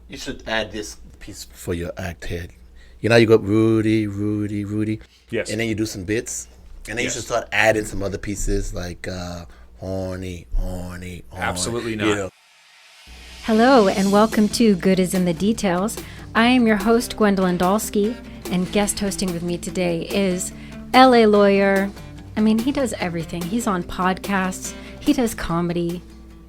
You should add this piece for your act head. You know, you go Rudy, Rudy, Rudy. Yes. And then you do some bits. And then Yes. you should start adding some other pieces like horny, horny, horny. Absolutely not. You know. Hello and welcome to Good is in the Details. I am your host, Gwendolyn Dolske, and guest hosting with me today is LA lawyer. I mean, he does everything. He's on podcasts. He does comedy.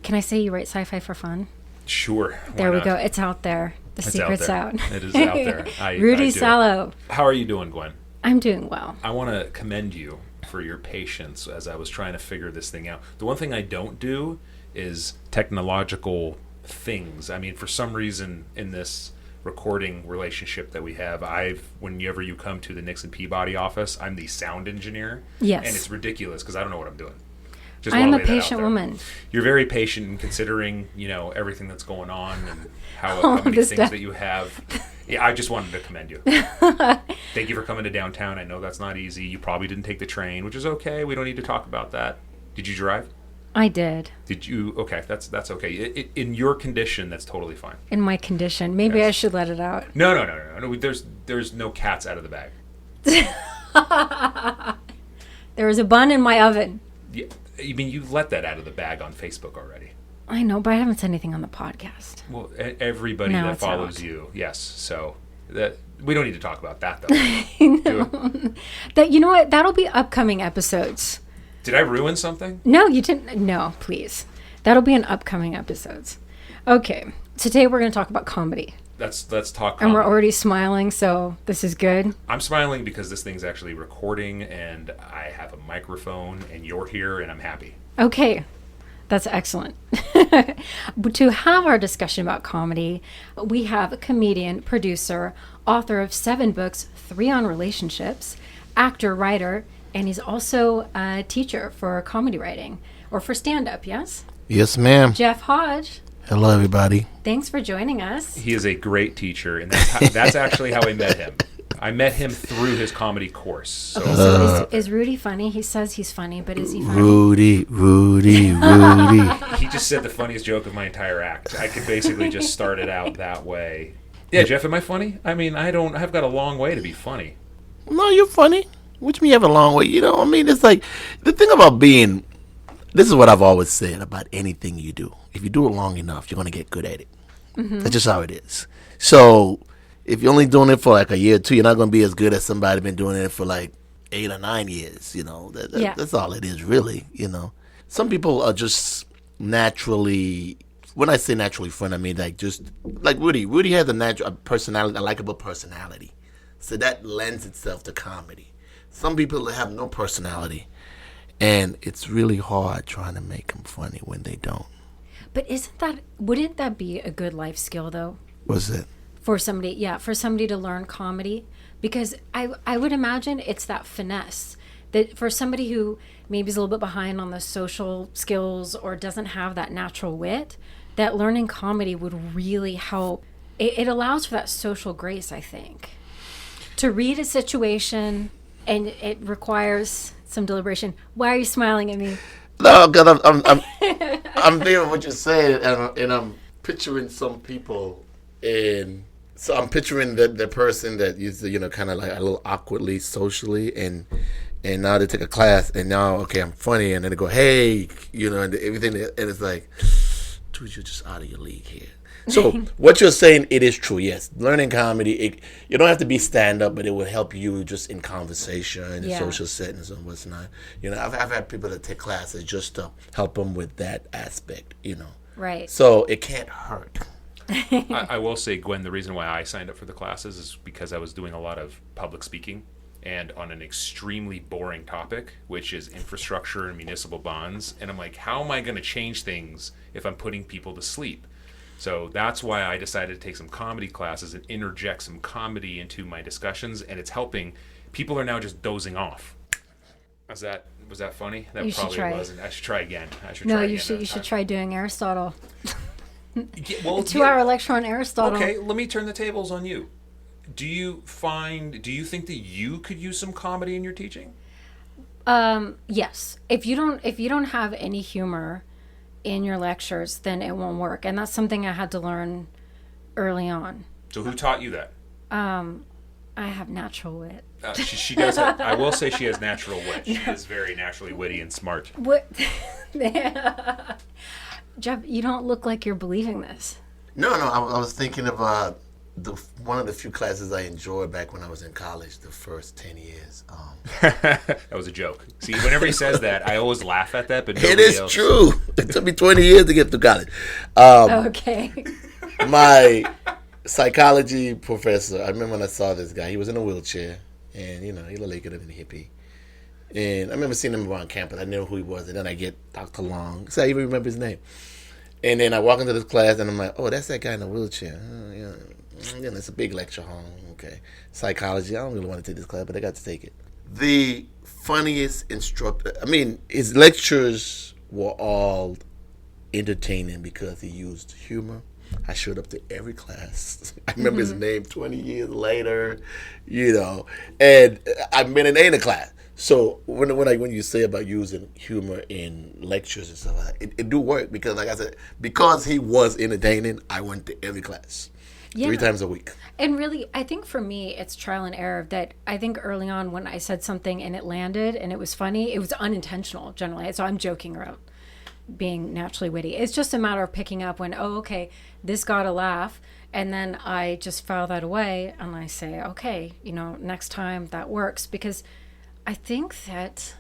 Can I say you write sci-fi for fun? Sure. There we go. It's out there. The secret's out. It is out there. Rudy Salo. How are you doing, Gwen? I'm doing well. I want to commend you for your patience as I was trying to figure this thing out. The one thing I don't do is technological things. I mean, for some reason in this recording relationship that we have, whenever you come to the Nixon Peabody office, I'm the sound engineer. Yes. And it's ridiculous because I don't know what I'm doing. Just I am wanna a lay that out patient there. woman. You're very patient in considering, everything that's going on and how many things that you have. Yeah, I just wanted to commend you. Thank you for coming to downtown. I know that's not easy. You probably didn't take the train, which is okay. We don't need to talk about that. Did you drive? I did. Did you? Okay, that's okay. In your condition, that's totally fine. In my condition. Maybe I should let it out. No. There's no cats out of the bag. There was a bun in my oven. Yeah, I mean, you let that out of the bag on Facebook already. I know, but I haven't said anything on the podcast. Well, everybody Now that it's follows out. you, yes. So that we don't need to talk about that though. No. That, you know what? That'll be upcoming episodes. Did I ruin something? No, you didn't. No, please. That'll be in upcoming episodes. Okay. Today we're going to talk about comedy. Let's talk. And we're comedy. already smiling, so this is good. I'm smiling because this thing's actually recording and I have a microphone and you're here and I'm happy. Okay. That's excellent. To have our discussion about comedy, we have a comedian, producer, author of 7 books, 3 on relationships, actor, writer, and he's also a teacher for comedy writing or for stand-up, yes? Yes, ma'am. Jeff Hodge. Hello, everybody. Thanks for joining us. He is a great teacher and that's actually how I met him. I met him through his comedy course. So Okay, so is Rudy funny? He says he's funny, but is he funny? Rudy. he just said the funniest joke of my entire act. I could basically just start it out that way. Yeah, Jeff, am I funny? I mean, I've got a long way to be funny. No, you're funny. Which means you have a long way. You know, I mean, it's like the thing about being. This is what I've always said about anything you do. If you do it long enough, you're going to get good at it. Mm-hmm. That's just how it is. So if you're only doing it for like a year or two, you're not going to be as good as somebody been doing it for like 8 or 9 years. You know, that's all it is, really. You know, some people are just naturally. When I say naturally funny, I mean like just like Rudy. Rudy has a personality, a likable personality, so that lends itself to comedy. Some people have no personality, and it's really hard trying to make them funny when they don't. But wouldn't that be a good life skill, though? What's it? For somebody to learn comedy? Because I would imagine it's that finesse that for somebody who maybe is a little bit behind on the social skills or doesn't have that natural wit, that learning comedy would really help. It allows for that social grace, I think. To read a situation, and it requires some deliberation. Why are you smiling at me? No, because I'm hearing what you're saying, and I'm picturing some people, and so I'm picturing the person that is, kind of like a little awkwardly socially, and now they take a class, and now okay, I'm funny, and then they go, hey, and everything, and it's like, dude, you're just out of your league here. So what you're saying, it is true. Yes, learning comedy, you don't have to be stand up, but it will help you just in conversation, in social settings and what's not. I've had people that take classes just to help them with that aspect. Right. So it can't hurt. I will say, Gwen, the reason why I signed up for the classes is because I was doing a lot of public speaking and on an extremely boring topic, which is infrastructure and municipal bonds. And I'm like, how am I going to change things if I'm putting people to sleep? So that's why I decided to take some comedy classes and interject some comedy into my discussions, and it's helping. People are now just dozing off. Was that funny? That you probably wasn't. I should try again. You should try doing Aristotle. Yeah, well, a 2-hour lecture on Aristotle. Okay, let me turn the tables on you. Do you think that you could use some comedy in your teaching? Yes. If you don't have any humor in your lectures, then it won't work. And that's something I had to learn early on. So who taught you that? I have natural wit. She does. I will say she has natural wit. She is very naturally witty and smart. What? Jeff, you don't look like you're believing this. No, I was thinking of one of the few classes I enjoyed back when I was in college, the first 10 years. That was a joke. See, whenever he says that, I always laugh at that, but It is else. true. It took me 20 years to get through college. Okay. My psychology professor, I remember when I saw this guy. He was in a wheelchair, and, he looked like a hippie. And I remember seeing him around campus. I knew who he was, and then I get Dr. Long. So I even remember his name. And then I walk into this class, and I'm like, oh, that's that guy in a wheelchair. It's a big lecture hall. Okay. Psychology. I don't really want to take this class, but I got to take it. The funniest instructor, his lectures were all entertaining because he used humor. I showed up to every class. I remember his name 20 years later, and I've been in any class. So when you say about using humor in lectures and stuff, it do work because, like I said, because he was entertaining, I went to every class 3 times a week. And really, I think for me, it's trial and error. That I think early on when I said something and it landed and it was funny, it was unintentional generally. So I'm joking around being naturally witty. It's just a matter of picking up when, okay, this got a laugh. And then I just file that away and I say, okay, next time that works. Because I think that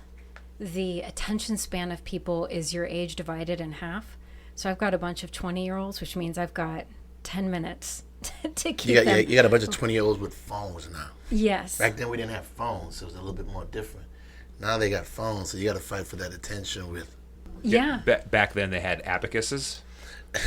the attention span of people is your age divided in half. So I've got a bunch of 20-year-olds, which means I've got 10 minutes to keep them. You got a bunch of 20-year-olds with phones now. Yes. Back then we didn't have phones, so it was a little bit more different. Now they got phones, so you got to fight for that attention with. Yeah. Back then they had abacuses.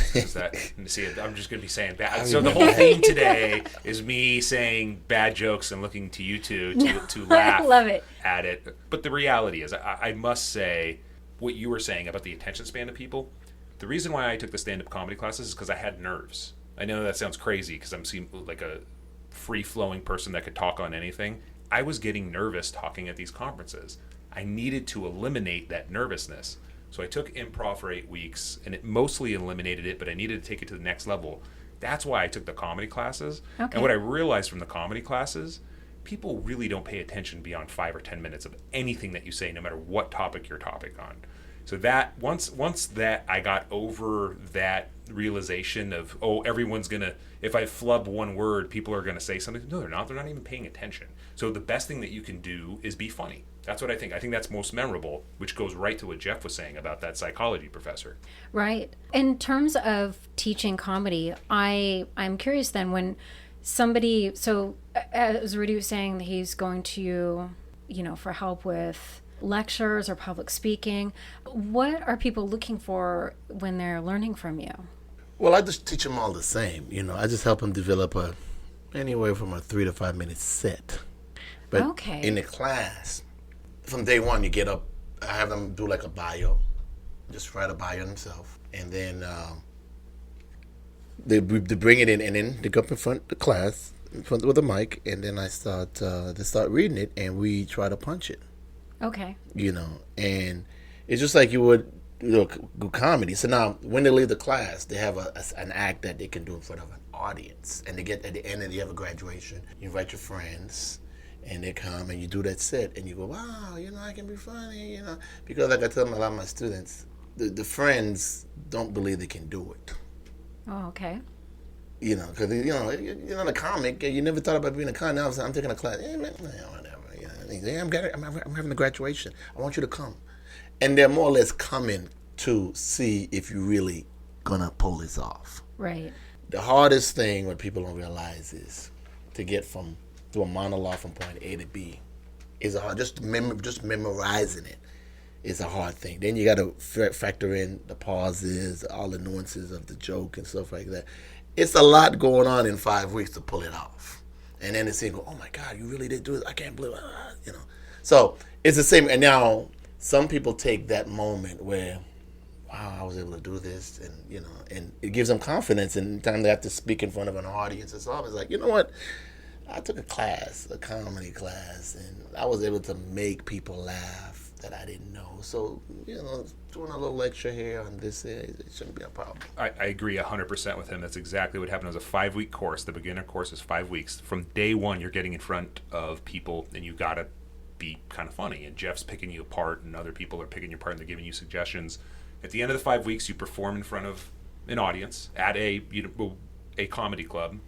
See, I'm just going to be saying bad. So the whole theme today is me saying bad jokes and looking to you two to laugh love it. at it. But the reality is, I must say, what you were saying about the attention span of people, the reason why I took the stand-up comedy classes is because I had nerves. I know that sounds crazy because I'm seem like a free-flowing person that could talk on anything. I was getting nervous talking at these conferences. I needed to eliminate that nervousness. So I took improv for 8 weeks, and it mostly eliminated it, but I needed to take it to the next level. That's why I took the comedy classes. Okay. And what I realized from the comedy classes, people really don't pay attention beyond 5 or 10 minutes of anything that you say, no matter what topic you're on. So that once that I got over that realization of, everyone's gonna, if I flub one word, people are gonna say something. No, they're not. They're not even paying attention. So the best thing that you can do is be funny. That's what I think. I think that's most memorable, which goes right to what Jeff was saying about that psychology professor. Right. In terms of teaching comedy, I'm curious then when somebody, so as Rudy was saying, that he's going to you, for help with lectures or public speaking. What are people looking for when they're learning from you? Well, I just teach them all the same. I just help them develop anywhere from a 3 to 5 minute set. But in the class, from day one, you get up, I have them do like a bio, just write a bio themselves. And then they bring it in, and then they go up in front of the class, in front with a mic, and then they start reading it, and we try to punch it. Okay. And it's just like you would do comedy. So now, when they leave the class, they have an act that they can do in front of an audience. And they get at the end, and you have a graduation. You invite your friends, and they come, and you do that set, and you go, wow, I can be funny, Because like I tell a lot of my students, the friends don't believe they can do it. Oh, okay. Because, you're not a comic. You never thought about being a comic. Now I'm taking a class. Hey, man, whatever. I'm having a graduation. I want you to come. And they're more or less coming to see if you're really going to pull this off. Right. The hardest thing what people don't realize is to get to a monologue from point A to B is hard. Just memorizing it is a hard thing. Then you got to factor in the pauses, all the nuances of the joke and stuff like that. It's a lot going on in 5 weeks to pull it off. And then it's saying, oh my God, you really did do it. I can't believe it. So it's the same. And now some people take that moment where, wow, I was able to do this, and and it gives them confidence. And the time they have to speak in front of an audience, it's always like, you know what? I took a comedy class, and I was able to make people laugh that I didn't know. So, doing a little lecture here on this, it shouldn't be a problem. I agree 100% with him. That's exactly what happened. It was a 5-week course. The beginner course is 5 weeks. From day one, you're getting in front of people, and you got to be kind of funny. And Jeff's picking you apart, and other people are picking you apart, and they're giving you suggestions. At the end of the 5 weeks, you perform in front of an audience at a comedy club,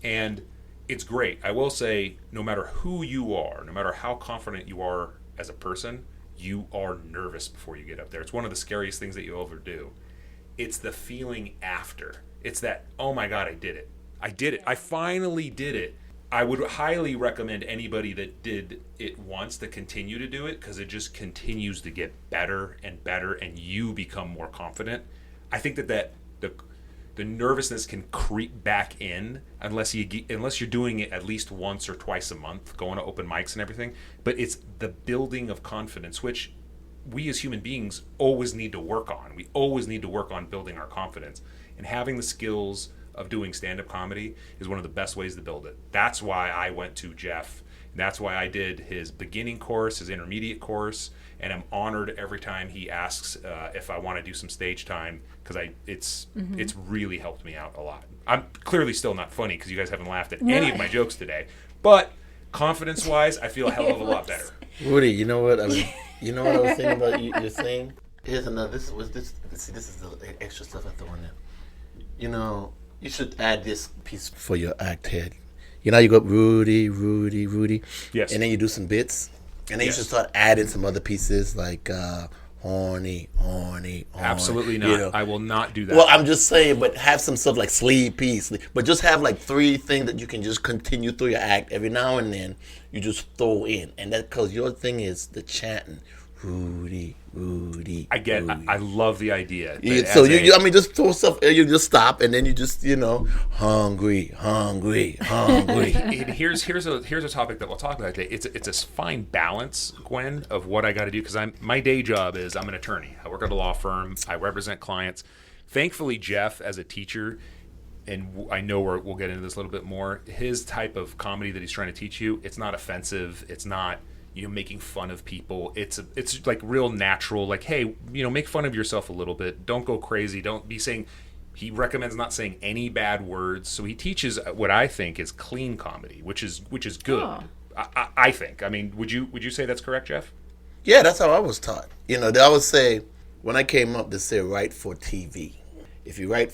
and it's great. I will say, no matter who you are, no matter how confident you are as a person, you are nervous before you get up there. It's one of the scariest things that you ever do. It's the feeling after. It's that, oh my God, I did it. I did it. I finally did it. I would highly recommend anybody that did it once to continue to do it, because it just continues to get better and better, and you become more confident. I think that the nervousness can creep back in unless you're doing it at least once or twice a month, going to open mics and everything. But it's the building of confidence, which we as human beings always need to work on. We always need to work on building our confidence. And having the skills of doing stand-up comedy is one of the best ways to build it. That's why I went to Jeff. That's why I did his beginning course, his intermediate course, and I'm honored every time he asks if I want to do some stage time, because it's really helped me out a lot. I'm clearly still not funny because you guys haven't laughed at any of my jokes today, but confidence-wise, I feel a hell of a lot better. Rudy, you know what I was thinking about your thing? Here's another. This is the extra stuff I throw in there. You should add this piece for your act head. You go Rudy. Yes. And then you do some bits. And then you should start adding some other pieces like horny. Absolutely not. I will not do that. Well, I'm just saying, but have some stuff like sleepy. But just have like 3 things that you can just continue through your act. Every now and then, you just throw in. And that, because your thing is the chanting. Rudy. I get it. I love the idea. So just throw stuff. You just stop, and then you just hungry. And here's a topic that we'll talk about today. It's a fine balance, Gwen, of what I got to do, because my day job is I'm an attorney. I work at a law firm. I represent clients. Thankfully, Jeff, as a teacher, and I know we'll get into this a little bit more. His type of comedy that he's trying to teach you, it's not offensive. It's not making fun of people. It's like real natural, like, hey, make fun of yourself a little bit. Don't go crazy. Don't be saying, he recommends not saying any bad words. So he teaches what I think is clean comedy, which is good. Oh. I think. I mean, would you say that's correct, Jeff? Yeah, that's how I was taught. They always say, when I came up, they say write for TV. If you write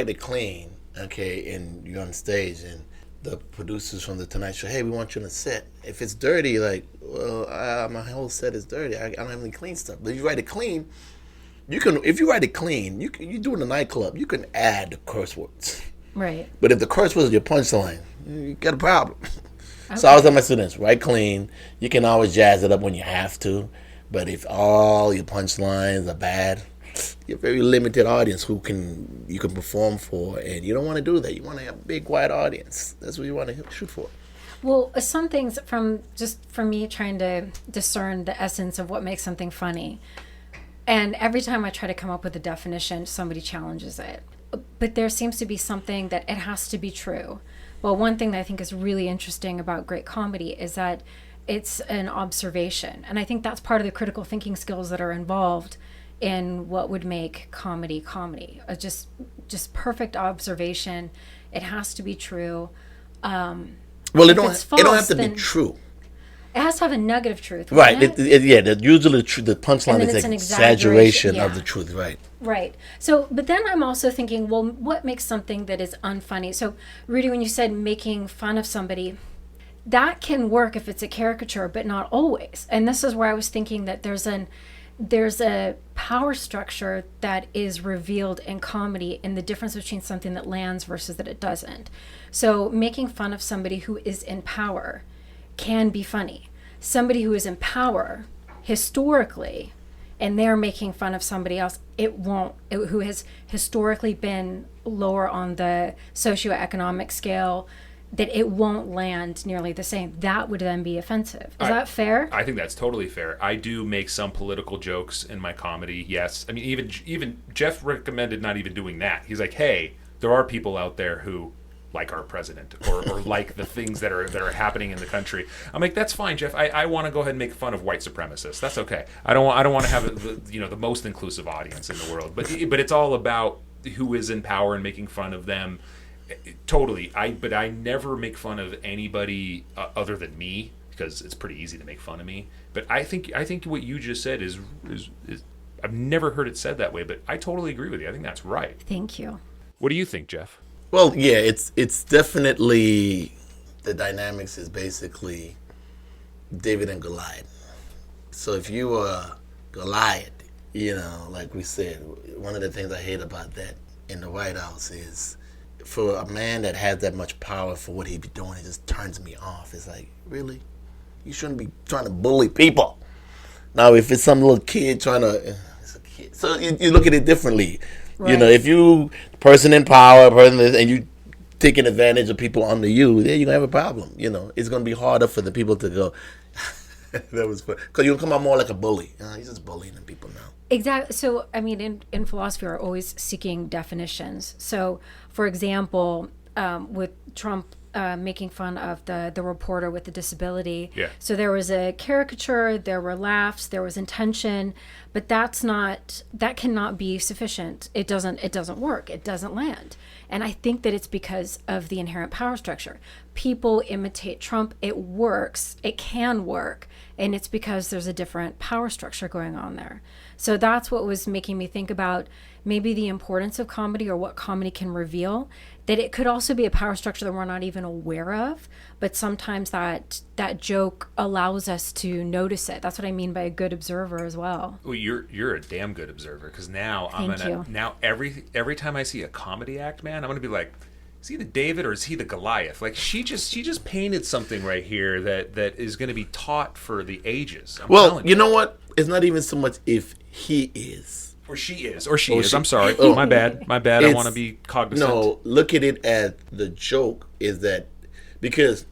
it clean, okay, and you're on stage and the producers from the Tonight Show, hey, we want you on the set. If it's dirty, like, well, my whole set is dirty. I don't have any clean stuff. But if you write it clean, you can. If you write it clean, you do it in a nightclub. You can add the curse words. Right. But if the curse words is your punchline, you got a problem. Okay. So I always tell my students, write clean. You can always jazz it up when you have to. But if all your punchlines are bad, you're a very limited audience you can perform for, and you don't want to do that. You want to have a big wide audience. That's what you want to shoot for. Well, some things from me trying to discern the essence of what makes something funny, and every time I try to come up with a definition, somebody challenges it. But there seems to be something that it has to be true. Well, one thing that I think is really interesting about great comedy is that it's an observation, and I think that's part of the critical thinking skills that are involved in what would make comedy. Just perfect observation. It has to be true. Well, it don't have to be true. It has to have a nugget of truth, right? Usually the punchline is an exaggeration of the truth, right? Right. So, but then I'm also thinking, well, what makes something that is unfunny? So, Rudy, when you said making fun of somebody, that can work if it's a caricature, but not always. And this is where I was thinking that there's a power structure that is revealed in comedy in the difference between something that lands versus that it doesn't. So making fun of somebody who is in power can be funny. Somebody who is in power historically, and they're making fun of somebody else, who has historically been lower on the socioeconomic scale, that it won't land nearly the same. That would then be offensive. Is that fair? I think that's totally fair. I do make some political jokes in my comedy, yes. I mean, even Jeff recommended not even doing that. He's like, hey, there are people out there who like our president or like the things that are happening in the country. I'm like, that's fine, Jeff. I want to go ahead and make fun of white supremacists. That's okay. I don't want to have the most inclusive audience in the world. But it's all about who is in power and making fun of them. Totally. But I never make fun of anybody other than me, because it's pretty easy to make fun of me. But I think what you just said is I've never heard it said that way, but I totally agree with you. I think that's right. Thank you. What do you think, Jeff? Well, yeah, it's definitely, the dynamics is basically David and Goliath. So if you were Goliath, like we said, one of the things I hate about that in the White House is, for a man that has that much power, for what he be doing, it just turns me off. It's like, really? You shouldn't be trying to bully people. Now, if it's some little kid it's a kid. So you look at it differently. Right. If you person in power, and you taking advantage of people under you, then you're gonna have a problem. It's gonna be harder for the people to go. That was fun, because you'll come out more like a bully. He's just bullying the people now. Exactly. So, I mean, in philosophy, we're always seeking definitions. So, for example, with Trump making fun of the reporter with the disability. Yeah. So there was a caricature, there were laughs, there was intention, but that cannot be sufficient. It doesn't work. It doesn't land. And I think that it's because of the inherent power structure. People imitate Trump. It works. It can work. And it's because there's a different power structure going on there. So that's what was making me think about maybe the importance of comedy, or what comedy can reveal, that it could also be a power structure that we're not even aware of, but sometimes that joke allows us to notice it. That's what I mean by a good observer as well. Well, you're a damn good observer, because now now every time I see a comedy act, man, I'm gonna be like, is he the David or is he the Goliath? Like, she just painted something right here that is going to be taught for the ages. Well, you know what? It's not even so much if he is. Or she is. I'm sorry. Oh, my bad. I want to be cognizant. No, look at it as the joke is that, because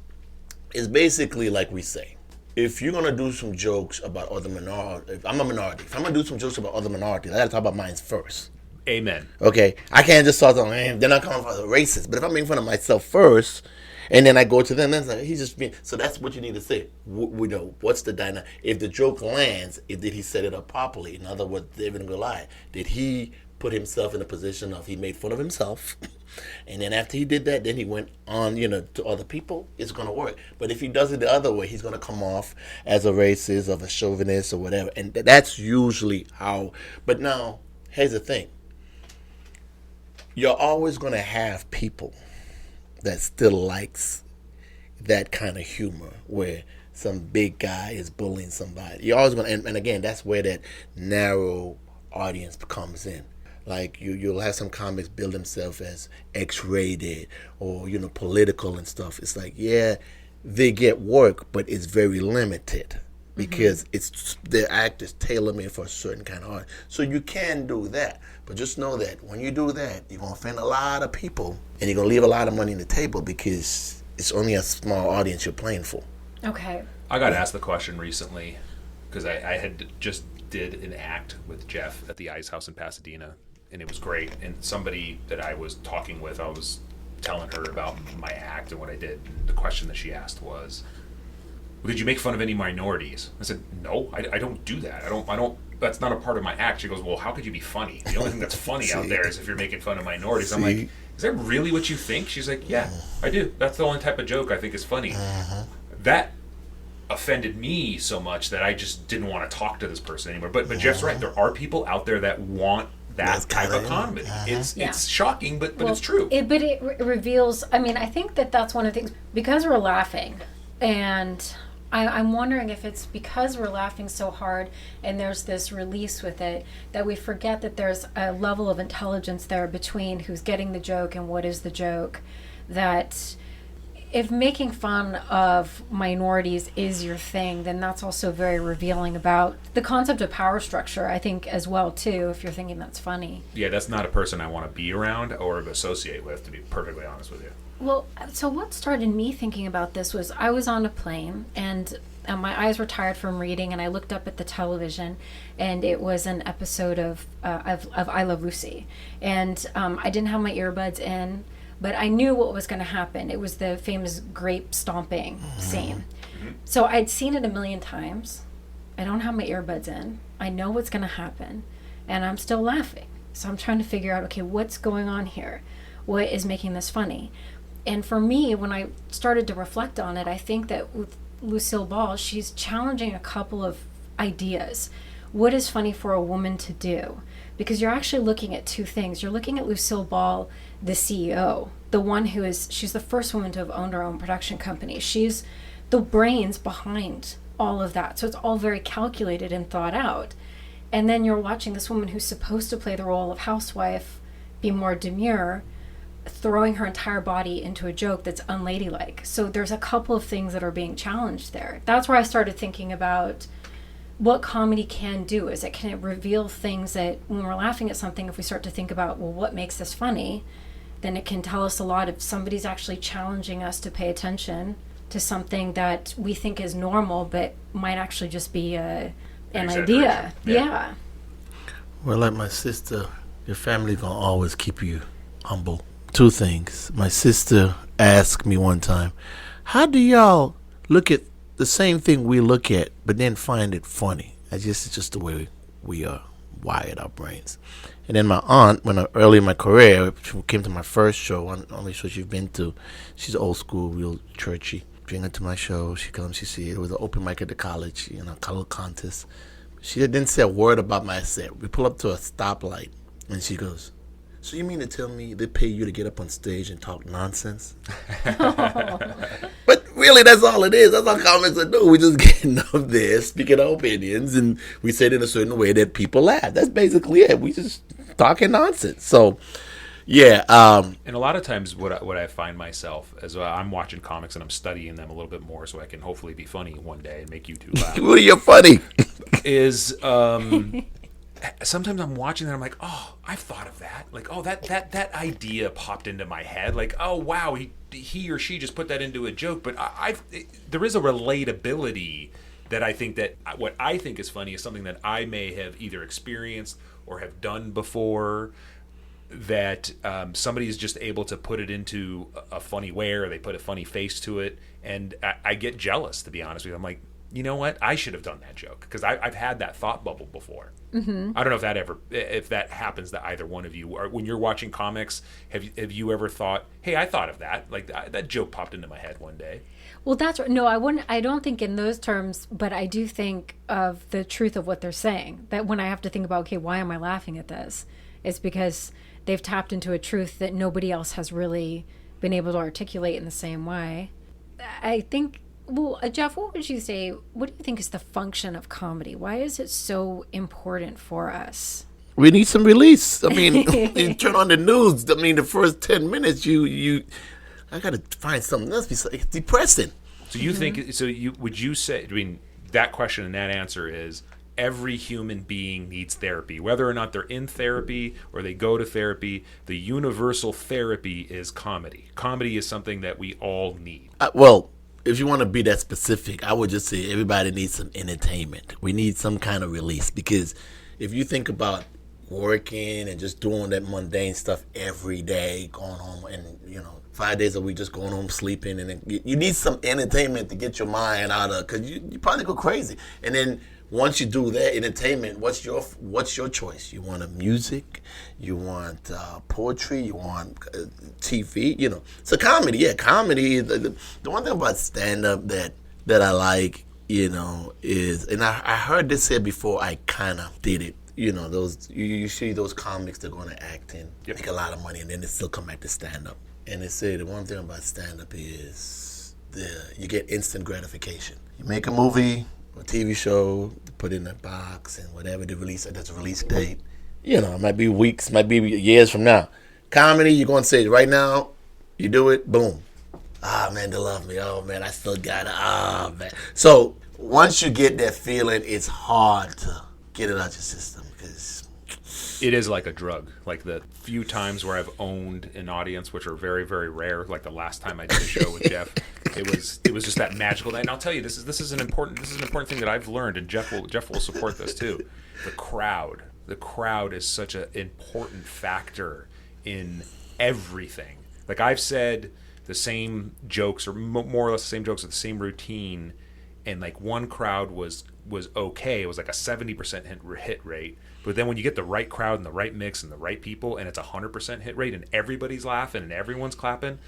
it's basically like we say, if you're going to do some jokes about other minorities, if I'm a minority, if I'm going to do some jokes about other minorities, I got to talk about mine first. Amen. Okay? I can't just start talking, they're not coming for the racist. But if I'm making fun of myself first, and then I go to them, then like, he's just being. So that's what you need to say. We know what's the dynamic. If the joke lands, did he set it up properly? In other words, David and Goliath, did he put himself in a position of he made fun of himself, and then after he did that, then he went on, to other people? It's gonna work. But if he does it the other way, he's gonna come off as a racist, or a chauvinist, or whatever. And that's usually how. But now, here's the thing. You're always gonna have people that still likes that kind of humor, where some big guy is bullying somebody. You're always going to, and again, that's where that narrow audience comes in. Like, you'll have some comics build themselves as X-rated or, political and stuff. It's like, yeah, they get work, but it's very limited, because it's their act is tailor-made for a certain kind of art. So you can do that. But just know that when you do that, you're going to offend a lot of people, and you're going to leave a lot of money on the table, because it's only a small audience you're playing for. Okay. I got asked the question recently, because I had just did an act with Jeff at the Ice House in Pasadena, and it was great. And somebody that I was talking with, I was telling her about my act and what I did. And the question that she asked was, did you make fun of any minorities? I said, no, I don't do that. I don't. That's not a part of my act. She goes, well, how could you be funny? The only thing that's funny out there is if you're making fun of minorities. I'm like, is that really what you think? She's like, yeah, I do. That's the only type of joke I think is funny. That offended me so much that I just didn't want to talk to this person anymore. But Jeff's right. There are people out there that want that type of comedy. It's shocking, but it's true. It reveals. I mean, I think that's one of the things, because we're laughing, and I'm wondering if it's because we're laughing so hard and there's this release with it, that we forget that there's a level of intelligence there between who's getting the joke and what is the joke. That if making fun of minorities is your thing, then that's also very revealing about the concept of power structure, I think, as well, too, if you're thinking that's funny. Yeah, that's not a person I want to be around or associate with, to be perfectly honest with you. Well, so what started me thinking about this was I was on a plane, and my eyes were tired from reading, and I looked up at the television, and it was an episode of I Love Lucy. And I didn't have my earbuds in, but I knew what was going to happen. It was the famous grape stomping scene. So I'd seen it a million times. I don't have my earbuds in. I know what's going to happen, and I'm still laughing. So I'm trying to figure out, okay, what's going on here? What is making this funny? And for me, when I started to reflect on it, I think that with Lucille Ball, she's challenging a couple of ideas. What is funny for a woman to do? Because you're actually looking at two things. You're looking at Lucille Ball, the CEO, the one who is, she's the first woman to have owned her own production company. She's the brains behind all of that. So it's all very calculated and thought out. And then you're watching this woman who's supposed to play the role of housewife, be more demure, throwing her entire body into a joke that's unladylike. So there's a couple of things that are being challenged there. That's where I started thinking about what comedy can do. Is it can it reveal things that when we're laughing at something, if we start to think about, well, what makes this funny, then it can tell us a lot if somebody's actually challenging us to pay attention to something that we think is normal but might actually just be an idea. Yeah. Well, like my sister, your family gonna always keep you humble. Two things. My sister asked me one time, how do y'all look at the same thing we look at but then find it funny? It's just the way we are wired, our brains. And then my aunt, early in my career, she came to my first show, only show she's been to. She's old school, real churchy. Bring her to my show. She comes, she see it. It was an open mic at the college, color contest. She didn't say a word about my set. We pull up to a stoplight, and she goes, so you mean to tell me they pay you to get up on stage and talk nonsense? But really, that's all it is. That's all comics do. We just getting up there, speaking our opinions, and we say it in a certain way that people laugh. That's basically it. We just talking nonsense. So, yeah. And a lot of times what I find myself as I'm watching comics and I'm studying them a little bit more so I can hopefully be funny one day and make you two laugh. Well, you're funny. Is sometimes I'm watching that, I'm like, oh, I've thought of that. Like, oh, that idea popped into my head. Like, oh, wow, he or she just put that into a joke. But there is a relatability that I think that what I think is funny is something that I may have either experienced or have done before, that somebody is just able to put it into a funny way, or they put a funny face to it. And I get jealous, to be honest with you. I'm like, you know what? I should have done that joke because I've had that thought bubble before. Mm-hmm. I don't know if that happens to either one of you. Or when you're watching comics, have you ever thought, hey, I thought of that. Like that joke popped into my head one day. Well, that's right. No, I wouldn't. I don't think in those terms, but I do think of the truth of what they're saying. That when I have to think about, okay, why am I laughing at this? It's because they've tapped into a truth that nobody else has really been able to articulate in the same way. I think. Well, Jeff, what would you say? What do you think is the function of comedy? Why is it so important for us? We need some release. I mean, you turn on the news. I mean, the first 10 minutes, I got to find something else. It's depressing. So you think? So would you say? I mean, that question and that answer is every human being needs therapy, whether or not they're in therapy or they go to therapy. The universal therapy is comedy. Comedy is something that we all need. Well, if you want to be that specific, I would just say everybody needs some entertainment. We need some kind of release, because if you think about working and just doing that mundane stuff every day, going home and 5 days a week just going home sleeping, and then you need some entertainment to get your mind out of, because you probably go crazy. And then once you do that entertainment, what's your choice? You want music, you want poetry, you want TV, So comedy, comedy. The one thing about stand-up that I like, is, and I heard this said before, I kind of did it. Those you see those comics that are going to act and make a lot of money, and then they still come back to stand-up. And they say the one thing about stand-up is you get instant gratification. You make a movie, a TV show, put in a box, and whatever that's a release date. It might be weeks, might be years from now. Comedy, you're going to say right now, you do it, boom. Ah, man, they love me. Oh, man, I still got it. Ah, man. So once you get that feeling, it's hard to get it out your system, because it is like a drug. Like the few times where I've owned an audience, which are very, very rare, like the last time I did a show with Jeff, it was just that magical night. And I'll tell you, this is an important thing that I've learned, and Jeff will support this too. The crowd is such an important factor in everything. Like I've said the same jokes or more or less the same jokes with the same routine, and like one crowd was okay. It was like a 70% hit rate. But then when you get the right crowd and the right mix and the right people, and it's 100% hit rate, and everybody's laughing and everyone's clapping,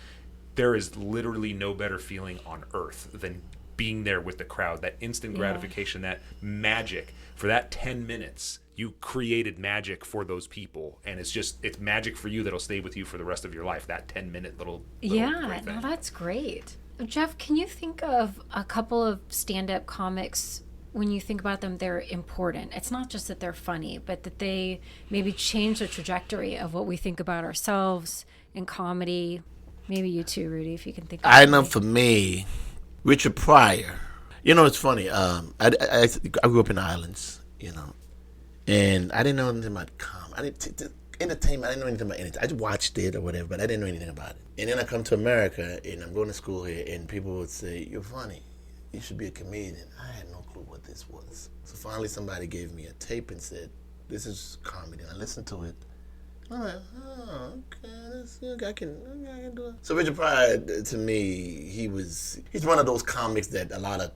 there is literally no better feeling on earth than being there with the crowd. That instant gratification, that magic for that 10 minutes. You created magic for those people, and it's magic for you that'll stay with you for the rest of your life. That 10-minute little yeah, no, that's great. Jeff, can you think of a couple of stand-up comics when you think about them, they're important? It's not just that they're funny, but that they maybe change the trajectory of what we think about ourselves in comedy. Maybe you too, Rudy, if you can think of I know for me, Richard Pryor. You know, it's funny. I grew up in the islands, you know, and I didn't know anything about comedy. Entertainment, I didn't know anything about anything. I just watched it or whatever, but I didn't know anything about it. And then I come to America, and I'm going to school here, and people would say, "You're funny. You should be a comedian." I had no clue what this was. So finally somebody gave me a tape and said, "This is comedy." And I listened to it. I'm like, oh, okay, I can do it. So Richard Pryor, to me, he's one of those comics that a lot of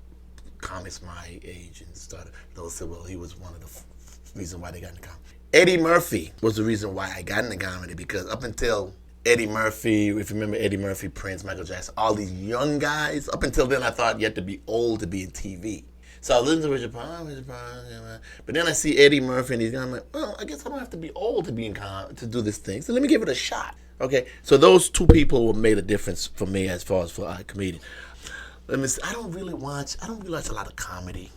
comics my age and started, those said, well, he was one of the reasons why they got into comedy. Eddie Murphy was the reason why I got into comedy, because up until Eddie Murphy, if you remember Eddie Murphy, Prince, Michael Jackson, all these young guys, up until then I thought you had to be old to be in TV. So I listened to Richard Pryor, but then I see Eddie Murphy and he's going, I'm like, well, I guess I don't have to be old to be in to do this thing. So let me give it a shot. Okay, so those two people made a difference for me as far as for a comedian. Let me see, I don't really watch a lot of comedy,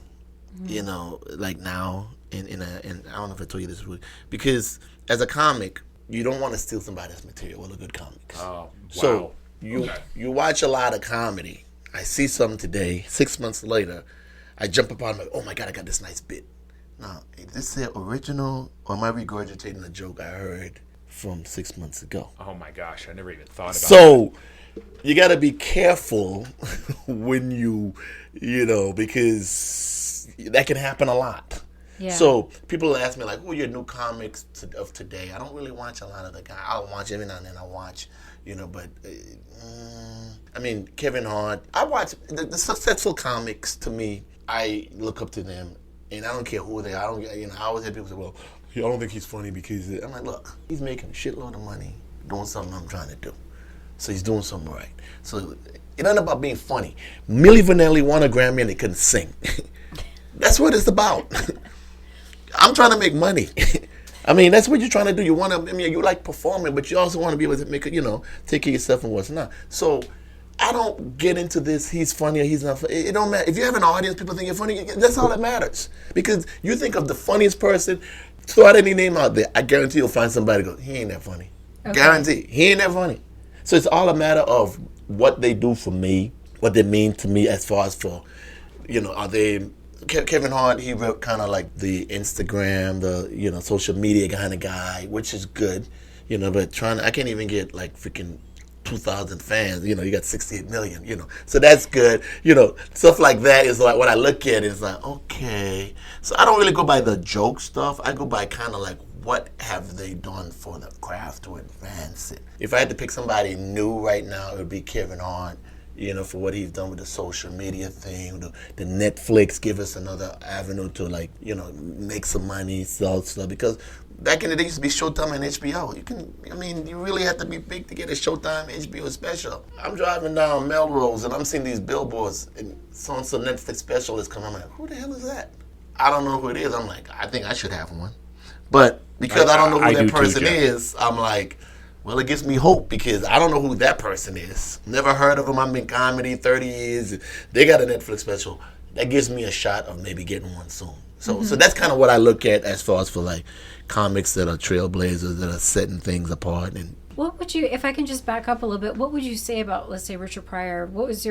you know, like now. And I don't know if I told you this, Rudy, because as a comic, you don't want to steal somebody else's material. Well, a good comics. Oh, wow. So you watch a lot of comedy. I see something today. 6 months later, I jump upon it. Oh my God, I got this nice bit. Now, is this the original, or am I regurgitating a joke I heard from 6 months ago? Oh my gosh, I never even thought about it. So you got to be careful when you know, because that can happen a lot. Yeah. So people ask me like, "Who are your new comics of today?" I don't really watch a lot of the guys. I'll watch every now and then. I watch, you know, but I mean Kevin Hart. I watch the successful comics. To me, I look up to them, and I don't care who they are. I don't, you know. I always hear people say, "Well, I don't think he's funny because," I'm like, "Look, he's making a shitload of money doing something I'm trying to do, so he's doing something right." So it ain't about being funny. Milli Vanilli won a Grammy and they couldn't sing. That's what it's about. I'm trying to make money. I mean, that's what you're trying to do. You want to, I mean, you like performing, but you also want to be able to make it, you know, take care of yourself and what's not. So I don't get into this, he's funny or he's not funny. It don't matter. If you have an audience, people think you're funny, that's all that matters. Because you think of the funniest person, throw out any name out there, I guarantee you'll find somebody who goes, he ain't that funny. Okay. Guarantee. He ain't that funny. So it's all a matter of what they do for me, what they mean to me as far as for, you know, are they... Kevin Hart, he wrote kind of like the Instagram, the, you know, social media kind of guy, which is good, you know, but I can't even get like freaking 2,000 fans, you know, you got 68 million, you know, so that's good, you know, stuff like that is like, when I look at it, it's like, okay, so I don't really go by the joke stuff, I go by kind of like, what have they done for the craft to advance it? If I had to pick somebody new right now, it would be Kevin Hart. You know, for what he's done with the social media thing, the Netflix, give us another avenue to, like, you know, make some money, sell stuff. Because back in the day, it used to be Showtime and HBO. You really have to be big to get a Showtime HBO special. I'm driving down Melrose and I'm seeing these billboards and some Netflix special is coming. I'm like, who the hell is that? I don't know who it is. I'm like, I think I should have one. But because I don't know who that person is, I'm like, well, it gives me hope because I don't know who that person is. Never heard of them. I'm in comedy 30 years. They got a Netflix special. That gives me a shot of maybe getting one soon. So that's kind of what I look at as far as for like comics that are trailblazers, that are setting things apart. And what would you, if I can just back up a little bit, what would you say about, let's say, Richard Pryor? What was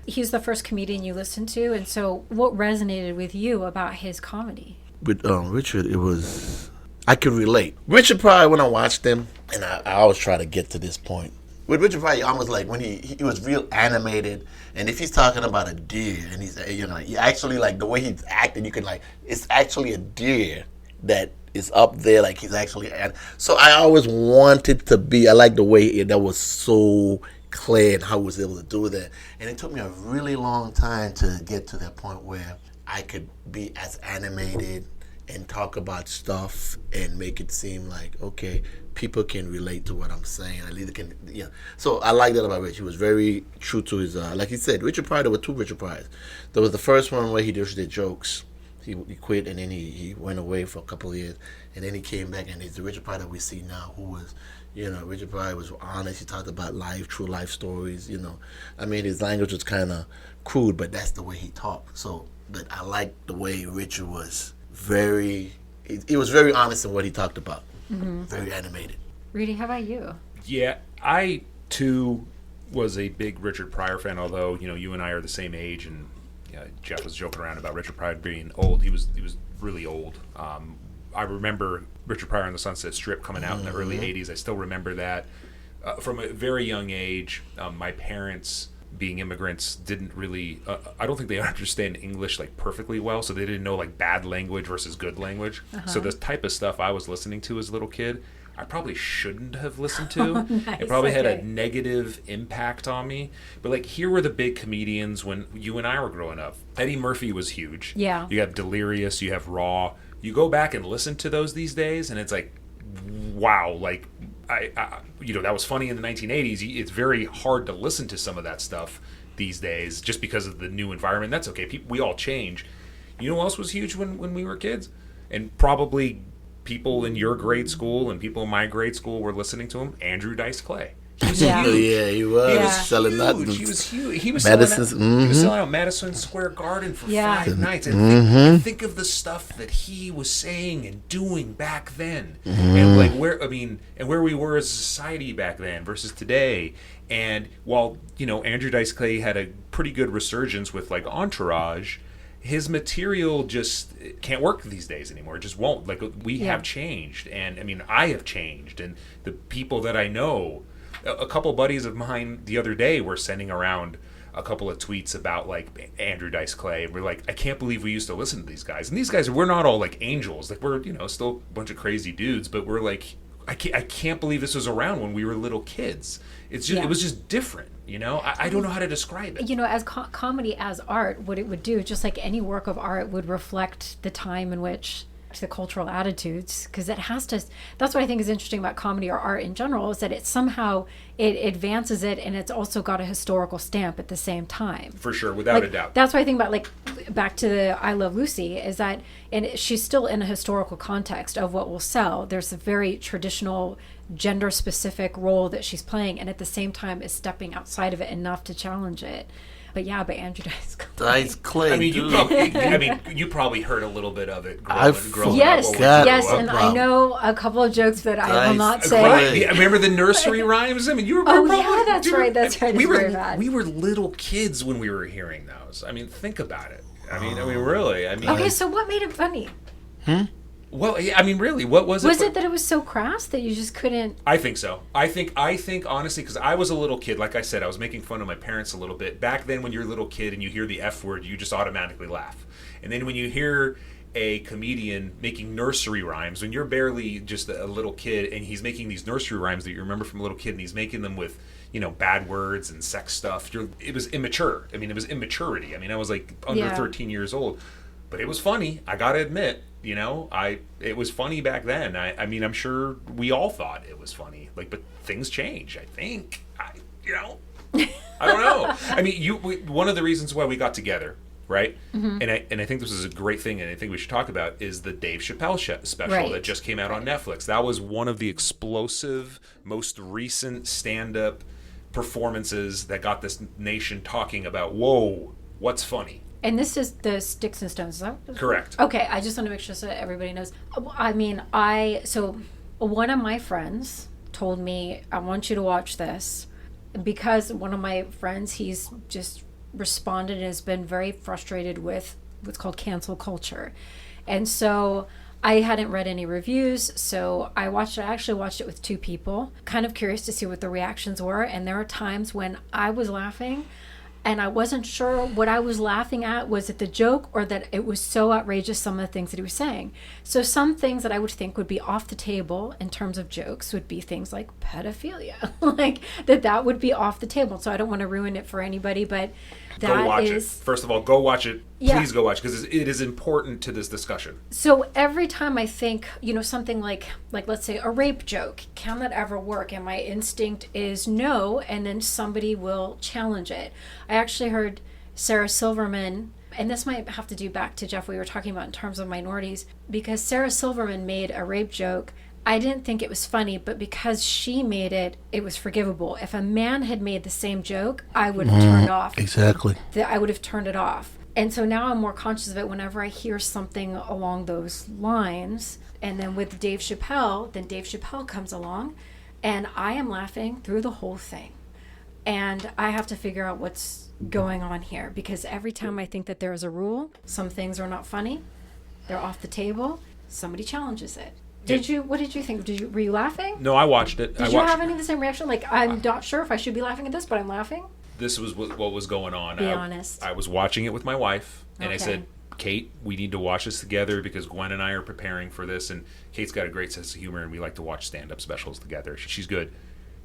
he's the first comedian you listened to, and so what resonated with you about his comedy? With Richard, it was... I could relate. Richard Pryor, when I watched him, and I always try to get to this point. With Richard Pryor, almost like when he was real animated, and if he's talking about a deer, and he's, you know, he actually, like, the way he's acting, you can, like, it's actually a deer that is up there, like he's actually. So I always wanted to be. I like the way that was so clear and how he was able to do that. And it took me a really long time to get to that point where I could be as animated and talk about stuff and make it seem like, okay, people can relate to what I'm saying. At least can, you know. So I like that about Rich. He was very true to his, like he said, Richard Pryor. There were two Richard Pryors. There was the first one where he just did jokes. He quit and then he went away for a couple of years, and then he came back, and it's the Richard Pryor that we see now, who was, you know, Richard Pryor was honest. He talked about life, true life stories. You know, I mean, his language was kind of crude, but that's the way he talked. So, but I liked the way Richard was he was very honest in what he talked about. Very animated. Rudy, how about you? Yeah, I too was a big Richard Pryor fan. Although you and I are the same age, and Jeff was joking around about Richard Pryor being old. He was really old. I remember Richard Pryor on the Sunset Strip coming out in the early '80s. I still remember that from a very young age. My parents, being immigrants, didn't really I don't think they understand English like perfectly well, so they didn't know like bad language versus good language. So the type of stuff I was listening to as a little kid, I probably shouldn't have listened to. Nice. It probably had a negative impact on me. But like, here were the big comedians when you and I were growing up. Eddie Murphy was huge. Yeah. You have Delirious, you have Raw. You go back and listen to those these days, and it's like, wow, like I that was funny in the 1980s. It's very hard to listen to some of that stuff these days just because of the new environment. That's okay. We all change. You know what else was huge when we were kids? And probably people in your grade school and people in my grade school were listening to him. Andrew Dice Clay. He was Yeah. huge. Yeah, he was Yeah. selling nothing. He was huge. He was Madison's- selling out Madison Square Garden for Yeah. 5 nights. And think of the stuff that he was saying and doing back then, and like where we were as a society back then versus today. And while Andrew Dice Clay had a pretty good resurgence with like Entourage, his material just can't work these days anymore. It just won't. Like, we have changed, and I mean, I have changed, and the people that I know. A couple buddies of mine the other day were sending around a couple of tweets about like Andrew Dice Clay, and we're like, I can't believe we used to listen to these guys. And these guys, we're not all like angels. Like, we're still a bunch of crazy dudes, but we're like, I can't believe this was around when we were little kids. It's just it was just different. I don't know how to describe it. As comedy as art, what it would do, just like any work of art, would reflect the time in which the cultural attitudes, because it has to. That's what I think is interesting about comedy or art in general, is that it somehow it advances it, and it's also got a historical stamp at the same time. For sure, without a doubt. That's what I think about, like, back to the I Love Lucy, is that, and she's still in a historical context of what will sell. There's a very traditional gender specific role that she's playing, and at the same time is stepping outside of it enough to challenge it. But yeah, but Andrew Dice Clay. I mean, you probably heard a little bit of it growing yes, up. Yes, and I know a couple of jokes that I will not say. Right. Yeah, remember the nursery rhymes? I mean, you remember? Oh yeah, that's right. That's right. We we were little kids when we were hearing those. I mean, think about it. I mean, really. I mean. Okay, so what made it funny? Well, yeah, I mean, really, what was it? Was it that it was so crass that you just couldn't? I think so. I think honestly, because I was a little kid, like I said, I was making fun of my parents a little bit. Back then, when you're a little kid and you hear the F word, you just automatically laugh. And then when you hear a comedian making nursery rhymes, when you're barely just a little kid and he's making these nursery rhymes that you remember from a little kid, and he's making them with bad words and sex stuff, it was immature. I mean, it was immaturity. I mean, I was like under 13 years old. But it was funny, I gotta admit. It was funny back then. I mean, I'm sure we all thought it was funny. Like, but things change. I think. I don't know. I mean, one of the reasons why we got together, right? And I think this is a great thing, and I think we should talk about, is the Dave Chappelle special that just came out on Netflix. That was one of the explosive, most recent stand-up performances that got this nation talking about, whoa, what's funny? And this is the Sticks and Stones, is that? Correct. Okay, I just want to make sure so that everybody knows. I mean, so one of my friends told me, I want you to watch this, because one of my friends, he's just responded and has been very frustrated with what's called cancel culture. And so I hadn't read any reviews, so I actually watched it with two people, kind of curious to see what the reactions were. And there are times when I was laughing And I wasn't sure what I was laughing at. Was it the joke or that it was so outrageous, some of the things that he was saying? So some things that I would think would be off the table in terms of jokes would be things like pedophilia. Like that would be off the table. So I don't want to ruin it for anybody, but go watch it. First of all, go watch it. Yeah. Please go watch it because it is important to this discussion. So every time I think, something like let's say a rape joke, can that ever work? And my instinct is no, and then somebody will challenge it. I actually heard Sarah Silverman, and this might have to do back to Jeff, we were talking about in terms of minorities, because Sarah Silverman made a rape joke. I didn't think it was funny, but because she made it, it was forgivable. If a man had made the same joke, I would have turned off. Exactly. I would have turned it off. And so now I'm more conscious of it whenever I hear something along those lines. And then with Dave Chappelle, then Dave Chappelle comes along, and I am laughing through the whole thing. And I have to figure out what's going on here, because every time I think that there is a rule, some things are not funny, they're off the table, somebody challenges it. What did you think? Were you laughing? No, I watched it. Did you have any of the same reaction? Like, I'm not sure if I should be laughing at this, but I'm laughing? This was what was going on. Be honest. I was watching it with my wife, and Okay. I said, Kate, we need to watch this together because Gwen and I are preparing for this, and Kate's got a great sense of humor, and we like to watch stand-up specials together. She's good.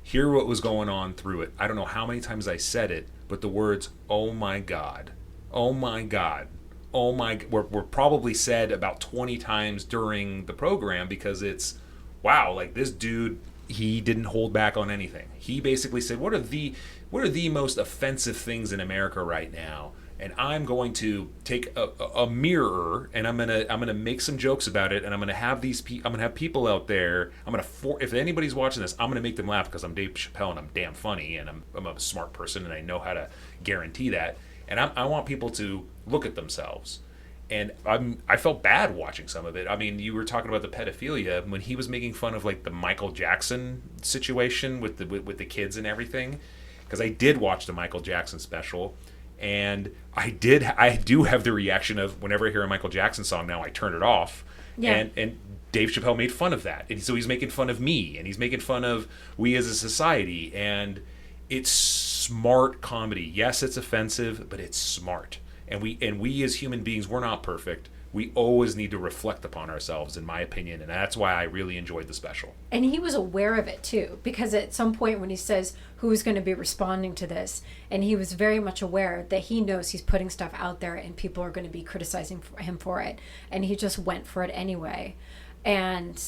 Hear what was going on through it. I don't know how many times I said it, but the words, oh my God, oh my God, oh my, were probably said about 20 times during the program because it's, wow, like this dude, he didn't hold back on anything. He basically said, what are the most offensive things in America right now? And I'm going to take a mirror and I'm gonna make some jokes about it, and I'm gonna have people out there. If anybody's watching this, I'm gonna make them laugh because I'm Dave Chappelle and I'm damn funny and I'm a smart person and I know how to guarantee that. And I want people to look at themselves. And I felt bad watching some of it. I mean, you were talking about the pedophilia when he was making fun of like the Michael Jackson situation with the kids and everything. Because I did watch the Michael Jackson special. And I do have the reaction of whenever I hear a Michael Jackson song now, I turn it off. Yeah. And Dave Chappelle made fun of that. And so he's making fun of me, and he's making fun of we as a society. And it's smart comedy. Yes, it's offensive, but it's smart. And we as human beings, we're not perfect. We always need to reflect upon ourselves, in my opinion, and that's why I really enjoyed the special. And he was aware of it too, because at some point when he says who's going to be responding to this, and he was very much aware that he knows he's putting stuff out there and people are going to be criticizing him for it, and he just went for it anyway. And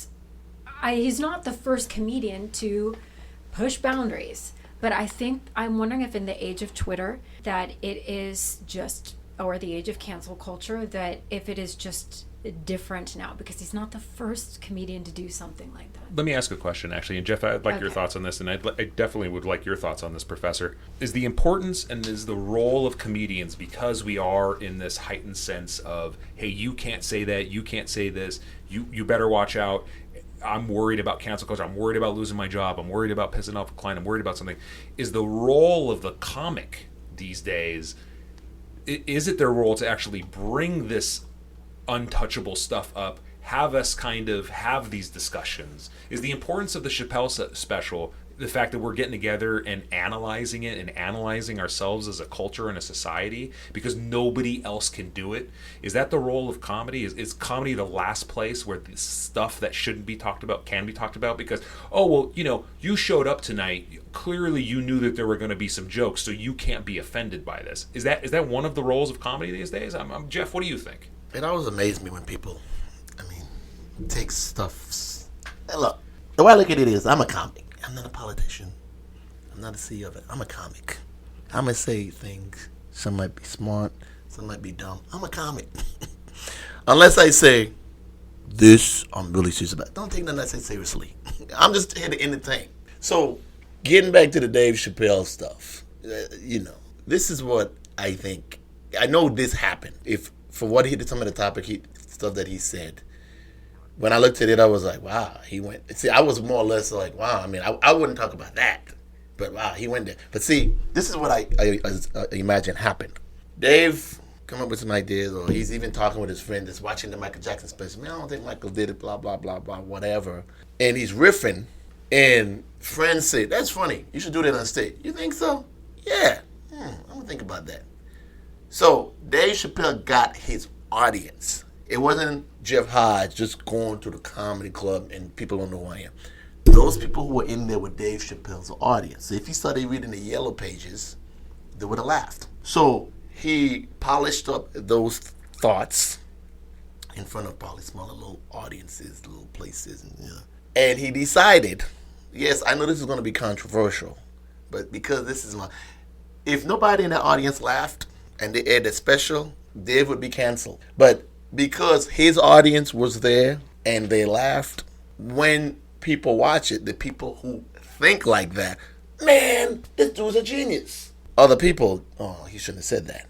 he's not the first comedian to push boundaries, but I'm wondering if in the age of Twitter that it is just, or the age of cancel culture, that if it is just different now, because he's not the first comedian to do something like that. Let me ask a question, actually. And Jeff, I'd like your thoughts on this, and I definitely would like your thoughts on this, Professor. Is the importance and is the role of comedians, because we are in this heightened sense of, hey, you can't say that, you can't say this, you better watch out, I'm worried about cancel culture, I'm worried about losing my job, I'm worried about pissing off a client, I'm worried about something. Is the role of the comic these days, is it their role to actually bring this untouchable stuff up, have us kind of have these discussions? Is the importance of the Chappelle special the fact that we're getting together and analyzing it and analyzing ourselves as a culture and a society because nobody else can do it? Is that the role of comedy? Is comedy the last place where the stuff that shouldn't be talked about can be talked about? Because, oh, well, you showed up tonight, clearly you knew that there were going to be some jokes, so you can't be offended by this. Is that one of the roles of comedy these days? Jeff, what do you think? It always amazed me when people, take stuff. Look, the way I look at it is, I'm a comic. I'm not a politician. I'm not a CEO of it. I'm a comic. I'm going to say things. Some might be smart. Some might be dumb. I'm a comic. Unless I say, this I'm really serious about. Don't take nothing I say seriously. I'm just here to entertain. So, getting back to the Dave Chappelle stuff, this is what I think. I know this happened. For what he did, some of the stuff that he said, when I looked at it, I was like, wow, he went. See, I was more or less like, wow, I wouldn't talk about that. But wow, he went there. But see, this is what I imagine happened. Dave come up with some ideas, or he's even talking with his friend that's watching the Michael Jackson special. I don't think Michael did it, blah, blah, blah, blah, whatever. And he's riffing, and friends say, that's funny. You should do that on stage. You think so? Yeah. I'm going to think about that. So Dave Chappelle got his audience. It wasn't Jeff Hodge just going to the comedy club and people don't know who I am. Those people who were in there were Dave Chappelle's audience. So if he started reading the yellow pages, they would have laughed. So he polished up those thoughts in front of probably smaller little audiences, little places. And he decided, yes, I know this is going to be controversial, but because this is if nobody in that audience laughed and they aired the special, Dave would be canceled. But because his audience was there and they laughed, when people watch it, the people who think like that, man, this dude's a genius. Other people, oh, he shouldn't have said that.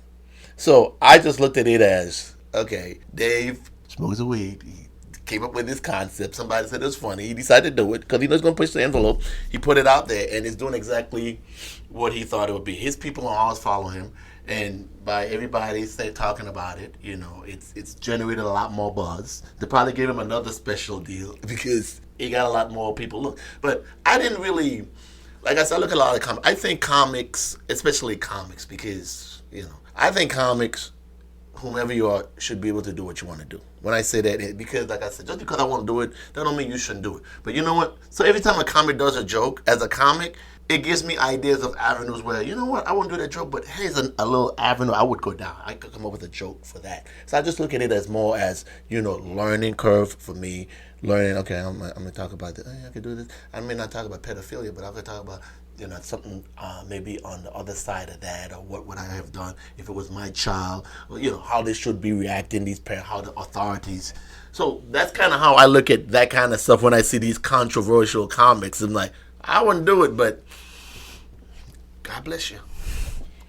So I just looked at it as, okay, Dave smokes a weed. He came up with this concept. Somebody said it was funny. He decided to do it because he knows he's going to push the envelope. He put it out there, and it's doing exactly what he thought it would be. His people are always following him, and by everybody talking about it, it's generated a lot more buzz. They probably gave him another special deal because he got a lot more people look. But I didn't really, like I said, I look at a lot of comics. I think comics, especially comics, because, I think comics, whomever you are, should be able to do what you want to do. When I say that, because like I said, just because I want to do it, that don't mean you shouldn't do it. But you know what? So every time a comic does a joke, as a comic, it gives me ideas of avenues where, you know what, I won't do that joke, but here's a little avenue I would go down. I could come up with a joke for that. So I just look at it as more as, learning curve for me. Learning, okay, I'm going to talk about this. Hey, I could do this. I may not talk about pedophilia, but I could talk about, something maybe on the other side of that, or what would I have done if it was my child, or, how they should be reacting, these parents, how the authorities. So that's kind of how I look at that kind of stuff when I see these controversial comics. I'm like, I wouldn't do it, but God bless you.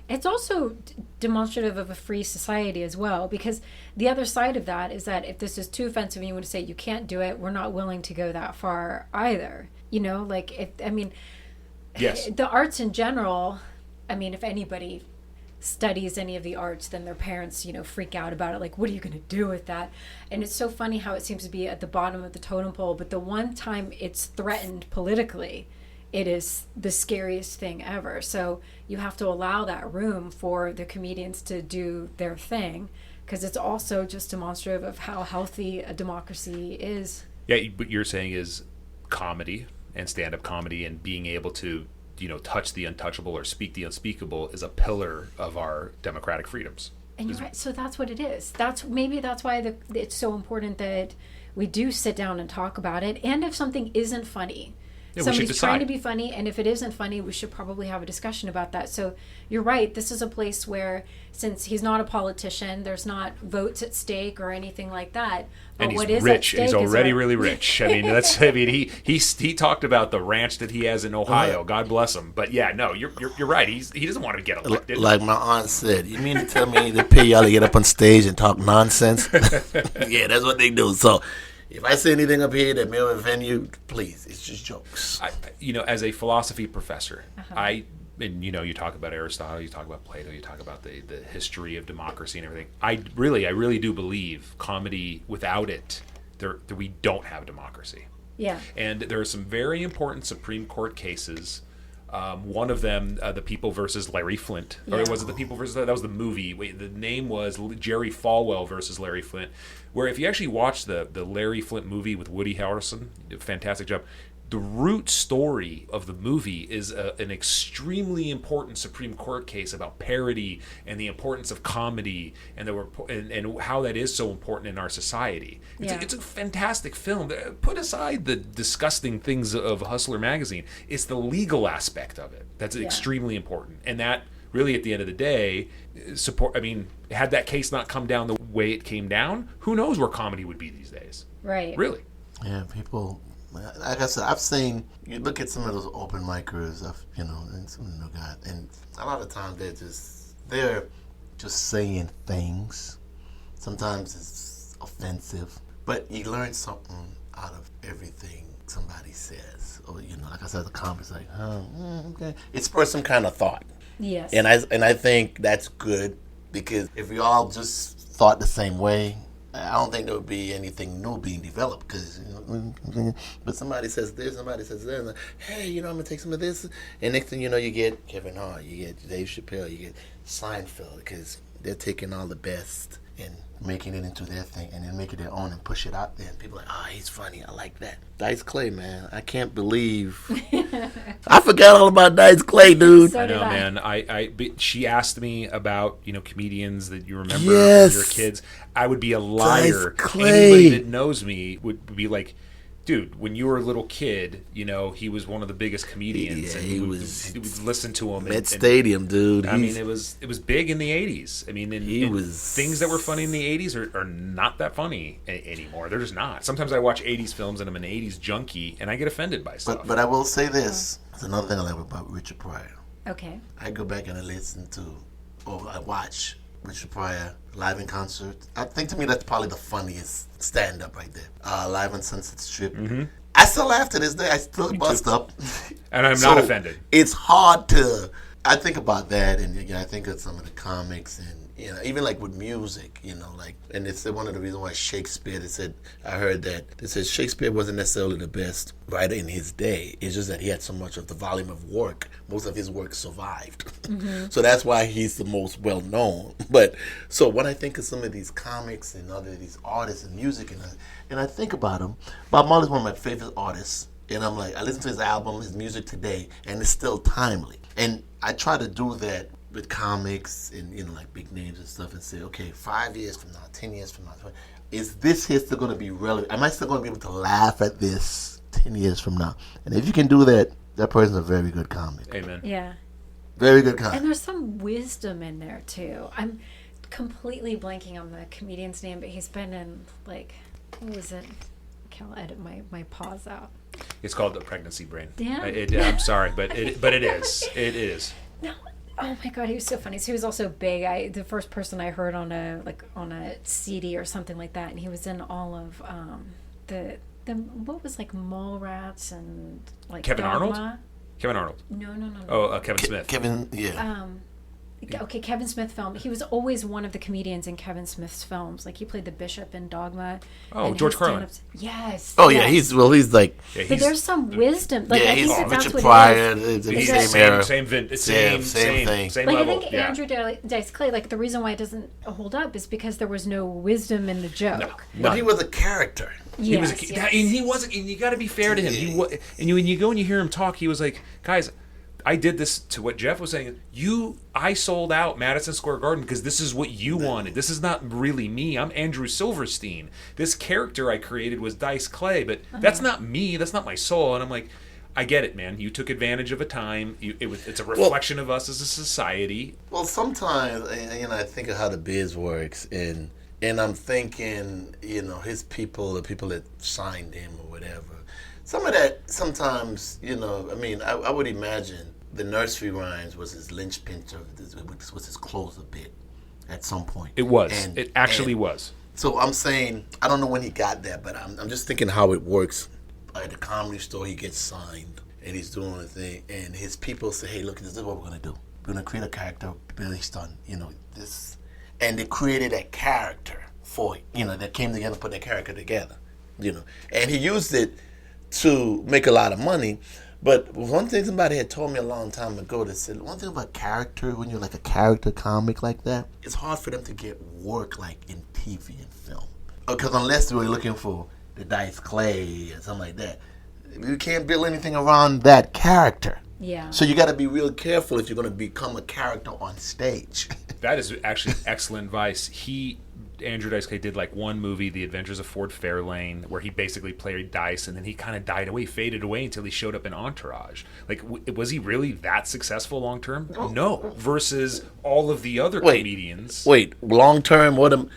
It's also demonstrative of a free society as well, because the other side of that is that if this is too offensive and you want to say you can't do it, we're not willing to go that far either. Yes. The arts in general, if anybody studies any of the arts, then their parents, freak out about it. Like, what are you going to do with that? And it's so funny how it seems to be at the bottom of the totem pole, but the one time it's threatened politically, it is the scariest thing ever. So you have to allow that room for the comedians to do their thing, because it's also just demonstrative of how healthy a democracy is. Yeah, what you're saying is comedy and stand-up comedy and being able to, touch the untouchable or speak the unspeakable is a pillar of our democratic freedoms. And you're right. So that's what it is. That's why it's so important that we do sit down and talk about it. And if something isn't funny, somebody's trying to be funny, and if it isn't funny, we should probably have a discussion about that. So you're right. This is a place where, since he's not a politician, there's not votes at stake or anything like that. But and he's what is rich. At stake He's already is really rich. He talked about the ranch that he has in Ohio. God bless him. But yeah, no, you're right. He doesn't want to get elected. Like my aunt said, you mean to tell me they pay y'all to get up on stage and talk nonsense? Yeah, that's what they do. So if I say anything up here that may offend you, please, it's just jokes. As a philosophy professor, you talk about Aristotle, you talk about Plato, you talk about the history of democracy and everything. I really do believe comedy, without it, we don't have democracy. Yeah. And there are some very important Supreme Court cases. One of them, The People versus Larry Flint. Or was it The People versus... That was the movie. Wait, the name was Jerry Falwell versus Larry Flint, where if you actually watch the Larry Flint movie with Woody Harrelson, fantastic job, the root story of the movie is an extremely important Supreme Court case about parody and the importance of comedy and how that is so important in our society. It's a fantastic film. Put aside the disgusting things of Hustler magazine. It's the legal aspect of it that's extremely important. And that really, at the end of the day, had that case not come down the way it came down, who knows where comedy would be these days. Right. Really. Yeah, people... Like I said, I've seen, you look at some of those open micers, and some of the new guys, and a lot of times they're just saying things. Sometimes it's offensive, but you learn something out of everything somebody says. Or, like I said, the comments like, okay. It spurs some kind of thought. Yes. And I think that's good, because if we all just thought the same way, I don't think there would be anything new being developed because, but somebody says this, somebody says that, and like, hey, I'm gonna take some of this, and next thing you know, you get Kevin Hart, you get Dave Chappelle, you get Seinfeld, because they're taking all the best and making it into their thing, and then make it their own and push it out there, and people are like, oh, he's funny, I like that. Dice Clay, man, I can't believe I forgot all about Dice Clay, dude. So I know, did man. She asked me about comedians that you remember Yes. when you were kids. I would be a liar. Dice Clay. Anybody that knows me would be like, dude, when you were a little kid, he was one of the biggest comedians. Yeah, and he we was. would listen to him. Met Stadium, dude. I mean, it was big in the 80s. I mean, He was- things that were funny in the 80s are not that funny anymore. They're just not. Sometimes I watch 80s films and I'm an 80s junkie and I get offended by stuff. But I will say this. It's another thing I like about Richard Pryor. Okay. I go back and I listen to, or I watch Richard Pryor live in concert. I think to me that's probably the funniest stand-up right there. Live on Sunset Strip. Mm-hmm. I still laugh to this day. I still bust up. And I'm not offended. It's hard to. I think about that, and I think of some of the comics, and even like with music, and it's one of the reasons why Shakespeare. I heard that they said Shakespeare wasn't necessarily the best writer in his day. It's just that he had so much of the volume of work. Most of his work survived, so that's why he's the most well known. But so when I think of some of these comics and other these artists and music, and I think about them, Bob Marley's one of my favorite artists. And I'm like, I listen to his album, his music today, and it's still timely. And I try to do that with comics and like big names and stuff, and say, okay, 5 years from now, 10 years from now, is this here still going to be relevant? Am I still going to be able to laugh at this 10 years from now? And if you can do that, that person's a very good comic. Amen. Yeah. Very good comic. And there's some wisdom in there too. I'm completely blanking on the comedian's name, but he's been in what was it? I'll edit my pause out. It's called the pregnancy brain. Yeah. I'm sorry, but it is. It is. No. Oh my God, he was so funny. So he was also big. The first person I heard on a CD or something like that, and he was in all of the what was Mallrats and Kevin Dogma. Arnold? Kevin Arnold. No. Oh, Kevin Smith. Kevin, yeah. Okay, Kevin Smith film. He was always one of the comedians in Kevin Smith's films. He played the bishop in Dogma. Oh, and George his Carlin. stand-ups. Yes. Oh, yes. yeah, he's like... Yeah, But there's some wisdom. yeah, I think he's that's Richard what Pryor, it is. the He's same the era. same thing. same I level. think Yeah. Andrew Dice Clay, the reason why it doesn't hold up is because there was no wisdom in the joke. But he was a character. He was Yes, and he wasn't. And you got to be fair to him. When you go and you hear him talk, he was like, guys, I did this to what Jeff was saying. I sold out Madison Square Garden because this is what you wanted. This is not really me. I'm Andrew Silverstein. This character I created was Dice Clay, but that's not me. That's not my soul. And I'm like, I get it, man. You took advantage of a time. It's a reflection of us as a society. Well, sometimes, I think of how the biz works, and I'm thinking, his people, the people that signed him or whatever. Some of that, sometimes, I would imagine the nursery rhymes was his linchpin, was his closer bit at some point. It was. It actually was. So I'm saying, I don't know when he got that, but I'm just thinking how it works. At the Comedy Store, he gets signed, and he's doing a thing, and his people say, hey, look, this is what we're going to do. We're going to create a character based on, this. And they created that character for it, that came together and put that character together, And he used it to make a lot of money. But one thing somebody had told me a long time ago, they said, one thing about character, when you're like a character comic like that, it's hard for them to get work like in TV and film. Because unless we're looking for the Dice Clay or something like that, you can't build anything around that character. Yeah. So you got to be real careful if you're going to become a character on stage. That is actually excellent advice. Andrew Dice Clay did one movie, The Adventures of Ford Fairlane, where he basically played Dice, and then he kind of died away, faded away until he showed up in Entourage. Was he really that successful long term? No. Versus all of the other comedians. Wait, long term? What am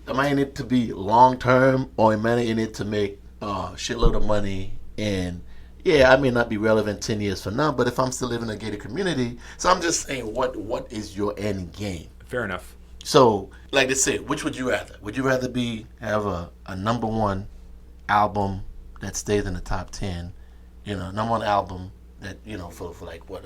I in it to be long term, or am I in it to make a shitload of money? And yeah, I may not be relevant 10 years from now, but if I'm still living in a gated community, so I'm just saying, what is your end game? Fair enough. So, like they said, which would you rather? Would you rather have a number one album that stays in the top 10, number one album that for like what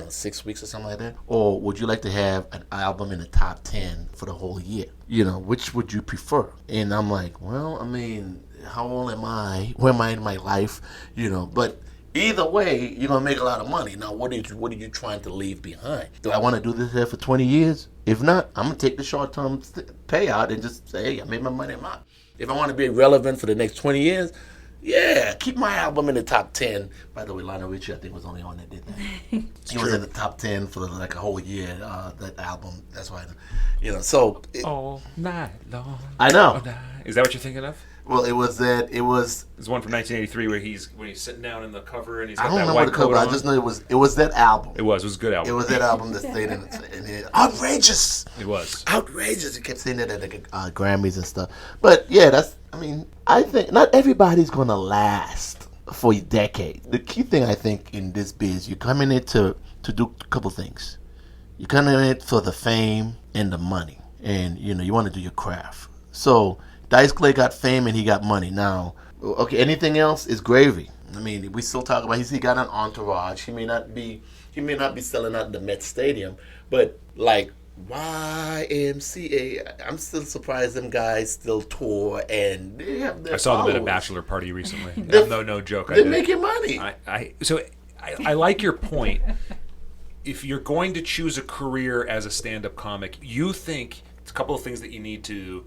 6 weeks or something like that, or would you like to have an album in the top 10 for the whole year? Which would you prefer? And I'm like, well, I mean, how old am I? Where am I in my life? But either way, you're gonna make a lot of money. Now, what are you trying to leave behind? Do I want to do this here for 20 years? If not, I'm gonna take the short-term payout and just say, hey, I made my money. I'm out. If I want to be relevant for the next 20 years, yeah, keep my album in the top 10. By the way, Lionel Richie, I think, was the only one that did that. He was in the top 10 for like a whole year. That album. That's why, So all night long. I know. All night. Is that what you're thinking of? Well, it was that. It was. There's one from 1983 where he's sitting down in the cover and he's got I don't that remember white the cover. coat I on. just know it was that album. It was a good album. It was that album that stayed in it. Outrageous. It was outrageous. He kept saying that at the Grammys and stuff. But yeah, I think not everybody's gonna last for decades. The key thing I think in this biz, you come in it to do a couple things. You come in it for the fame and the money, and you want to do your craft. So Dice Clay got fame and he got money. Now, okay, anything else is gravy. I mean, we still talk about he got an entourage. He may not be selling out the Met Stadium, but like YMCA, I'm still surprised them guys still tour and they have their I saw them at a followers. bachelor party recently. No joke. They're making money. I like your point. If you're going to choose a career as a stand-up comic, you think it's a couple of things that you need to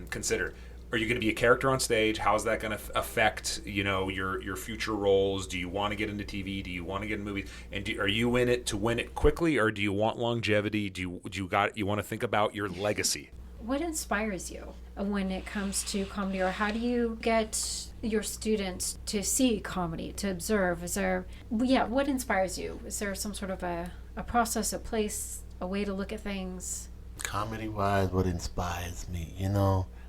consider. Are you going to be a character on stage? How's that going to affect your future roles? Do you want to get into TV? Do you want to get in movies? And are you in it to win it quickly, or do you want longevity? Do you want to think about your legacy? What inspires you when it comes to comedy, or how do you get your students to see comedy, to observe? What inspires you? Is there some sort of a process, a place, a way to look at things? Comedy-wise, what inspires me,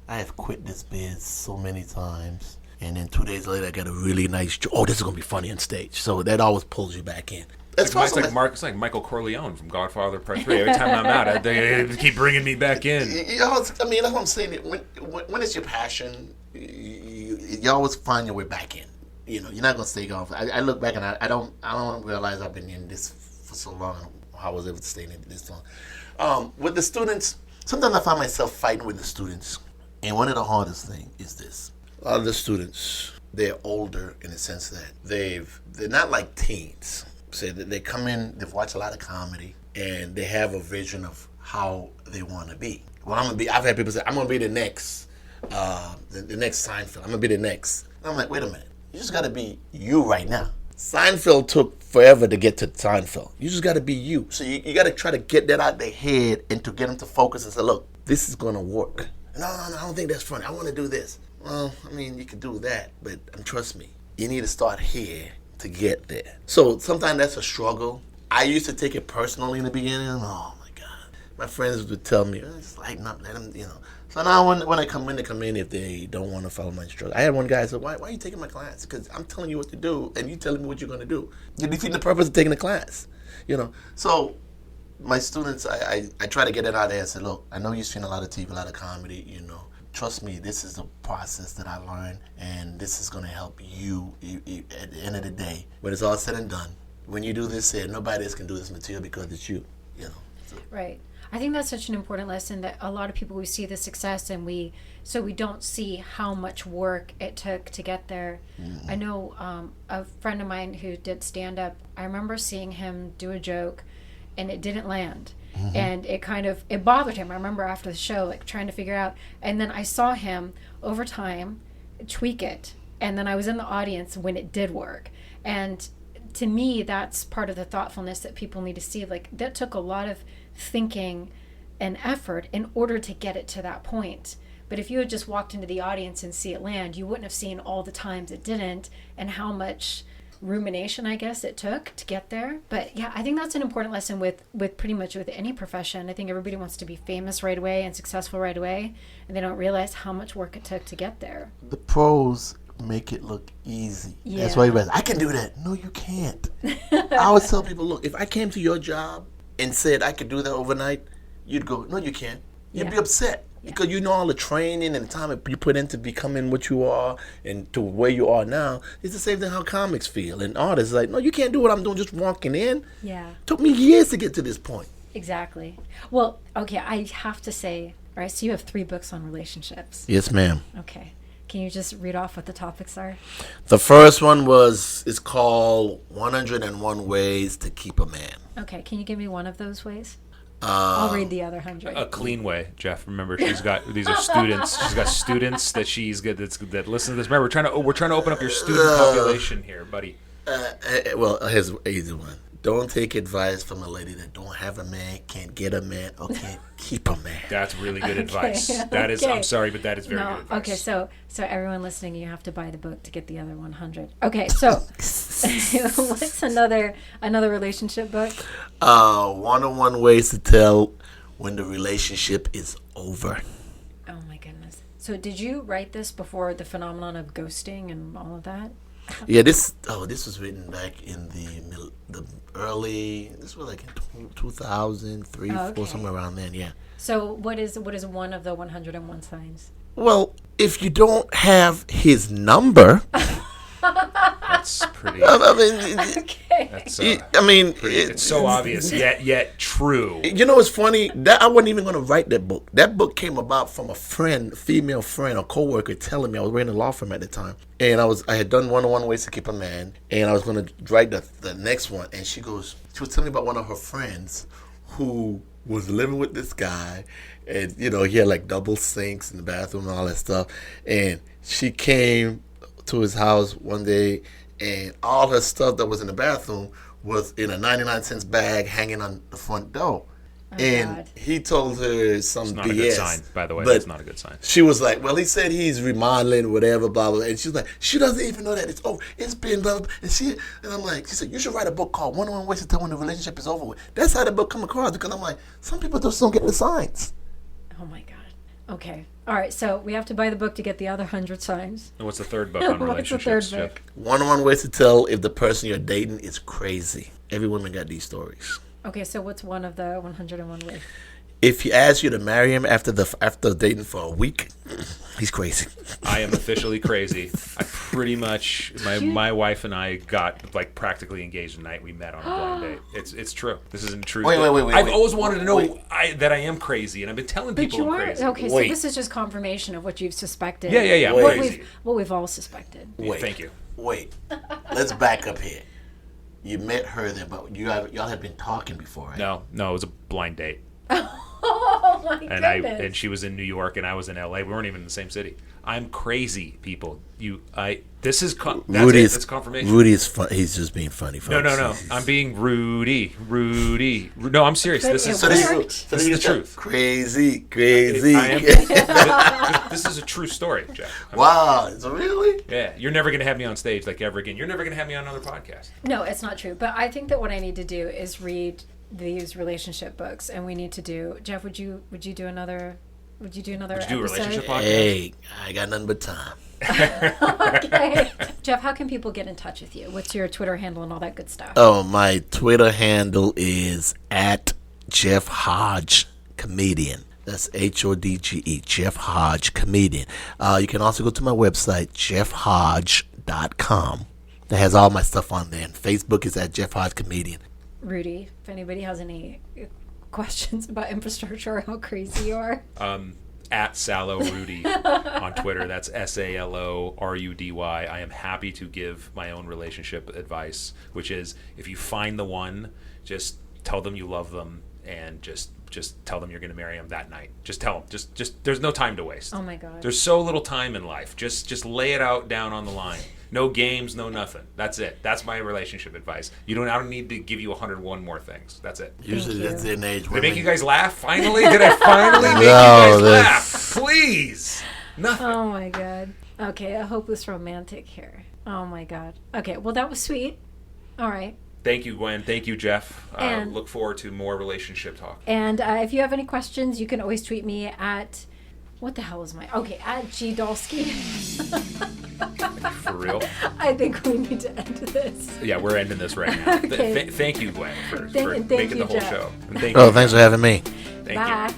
I have quit this biz so many times, and then 2 days later I got a really nice joke. Oh, this is gonna be funny on stage. So that always pulls you back in. It's like Michael Corleone from Godfather Part 3. Every time I'm out, they keep bringing me back in. That's what I'm saying. When it's your passion, you always find your way back in. You're not gonna stay gone. I look back and I don't realize I've been in this for so long. How I was able to stay in it this long. With the students, sometimes I find myself fighting with the students. And one of the hardest things is this. A lot of the students, they're older in the sense that they're not like teens. So they come in, they've watched a lot of comedy, and they have a vision of how they want to be. Well, I've had people say, I'm going to be the next Seinfeld. I'm going to be the next. And I'm like, wait a minute. You just got to be you right now. Seinfeld took forever to get to Seinfeld. You just got to be you. So you got to try to get that out of their head and to get them to focus and say, look, this is going to work. No, I don't think that's funny. I want to do this. Well, I mean, you can do that, but trust me, you need to start here to get there. So sometimes that's a struggle. I used to take it personally in the beginning. Oh my God. My friends would tell me, just lighten up, let them, So now when I come in if they don't want to follow my instructions. I had one guy say, why are you taking my class? Because I'm telling you what to do, and you telling me what you're going to do. You're defeating the purpose of taking the class. So my students, I try to get it out there and say, look, I know you've seen a lot of TV, a lot of comedy, Trust me, this is the process that I learned, and this is going to help you at the end of the day. When it's all said and done, when you do this here, nobody else can do this material because it's you, So. Right. I think that's such an important lesson that a lot of people, we see the success and we don't see how much work it took to get there. Mm-hmm. I know a friend of mine who did stand-up, I remember seeing him do a joke and it didn't land. Mm-hmm. And it bothered him. I remember after the show, like trying to figure out, and then I saw him over time tweak it. And then I was in the audience when it did work. And to me, that's part of the thoughtfulness that people need to see. Like that took a lot of thinking and effort in order to get it to that point. But if you had just walked into the audience and see it land, you wouldn't have seen all the times it didn't and how much rumination, I guess, it took to get there. But yeah, I think that's an important lesson with pretty much with any profession. I think everybody wants to be famous right away and successful right away, and they don't realize how much work it took to get there. The pros make it look easy. Yeah. That's why everybody's, I can do that. No, you can't. I always tell people, look, if I came to your job and said I could do that overnight, you'd go, no, you can't. You'd be upset. Because you know all the training and the time you put into becoming what you are and to where you are now. It's the same thing how comics feel. And artists like, no, you can't do what I'm doing just walking in. Yeah. Took me years to get to this point. Exactly. Well, okay, I have to say, all right, so you have 3 books on relationships. Yes, ma'am. Okay. Can you just read off what the topics are? The first one is called 101 Ways to Keep a Man. Okay, can you give me one of those ways? I'll read the other 100. A clean way, Jeff. Remember, she's got these are students. She's got students that she's got that listen to this. Remember, we're trying to open up your student population here, buddy. Well, here's an easy one. Don't take advice from a lady that don't have a man, can't get a man, or can't keep a man. That's really good advice. That is. I'm sorry, but that is very good advice. Okay, so everyone listening, you have to buy the book to get the other 100. Okay, so what's another relationship book? 101 Ways to Tell when the relationship is over. Oh my goodness. So did you write this before the phenomenon of ghosting and all of that? Yeah, this was written back in the early. This was like in 2003, 4, somewhere around then. Yeah. So what is one of the 101 signs? Well, if you don't have his number, That's pretty. I mean, Okay. That's, it's so obvious yet true. You know, it's funny that I wasn't even going to write that book. That book came about from a female friend, a coworker, telling me. I was working in a law firm at the time, and I had done 101 Ways to Keep a Man, and I was going to write the next one. And she was telling me about one of her friends who was living with this guy, and he had like double sinks in the bathroom and all that stuff. And she came to his house one day, and all her stuff that was in the bathroom was in a 99-cent bag hanging on the front door. And God. He told her some BS. It's not a good sign, by the way. That's not a good sign. She was like, well, he said he's remodeling, whatever, blah, blah. And she's like, she doesn't even know that it's over. It's been blah, blah. And I'm like, she said, you should write a book called 101 Ways to Tell When the Relationship is Over With. That's how the book come across, because I'm like, some people just don't get the signs. Oh, my God. Okay. All right. So we have to buy the book to get the other 100 signs. And what's the third book on relationships? What's the third book? 101 Ways to Tell if the person you're dating is crazy. Every woman got these stories. Okay. So what's one of the 101 ways? If he asks you to marry him after dating for a week, he's crazy. I am officially crazy. I pretty much my wife and I got like practically engaged the night we met on a blind date. It's true. This isn't true. Wait. I've always wanted to know that I am crazy, and I've been telling people I'm crazy. Okay, so this is just confirmation of what you've suspected. Yeah. What we've all suspected. Wait, thank you. Wait, let's back up here. You met her then, but y'all had been talking before, right? No, it was a blind date. Oh my goodness. And she was in New York and I was in LA. We weren't even in the same city. I'm crazy, people. That's confirmation. Rudy is fun. He's just being funny. No. I'm being Rudy. No, I'm serious. This is the truth. Crazy. This is a true story, Jeff. Wow, is it really? Yeah, you're never gonna have me on stage like ever again. You're never gonna have me on another podcast. No, it's not true. But I think that what I need to do is read these relationship books, and we need to do. Jeff, would you do another? Would you do another episode? A relationship podcast? Hey, I got nothing but time. Okay. Jeff, how can people get in touch with you? What's your Twitter handle and all that good stuff? Oh, my Twitter handle is @Jeff Hodge Comedian. That's HODGE, Jeff Hodge Comedian. You can also go to my website, jeffhodge.com. That has all my stuff on there. And Facebook is @Jeff Hodge Comedian. Rudy, if anybody has any questions about infrastructure or how crazy you are, @Salo Rudy on Twitter. That's SALORUDY. I am happy to give my own relationship advice, which is if you find the one, just tell them you love them and just tell them you're going to marry them that night. Just tell them. Just there's no time to waste. Oh my God. There's so little time in life. Just lay it out down on the line. No games, no nothing. That's it. That's my relationship advice. I don't need to give you 101 more things. That's it. Usually that's in age. Did I make you guys laugh? Finally? Did I finally make you guys laugh? Please. Nothing. Oh my God. Okay, a hopeless romantic here. Oh my God. Okay, well that was sweet. All right. Thank you, Gwen. Thank you, Jeff. Look forward to more relationship talk. And if you have any questions, you can always tweet me at... What the hell is my... Okay, @Dolske. For real? I think we need to end this. Yeah, we're ending this right now. Okay. Thank you, Gwen, for thank making you, the whole Jeff. show. And Thanks for having me. Thank Bye. you.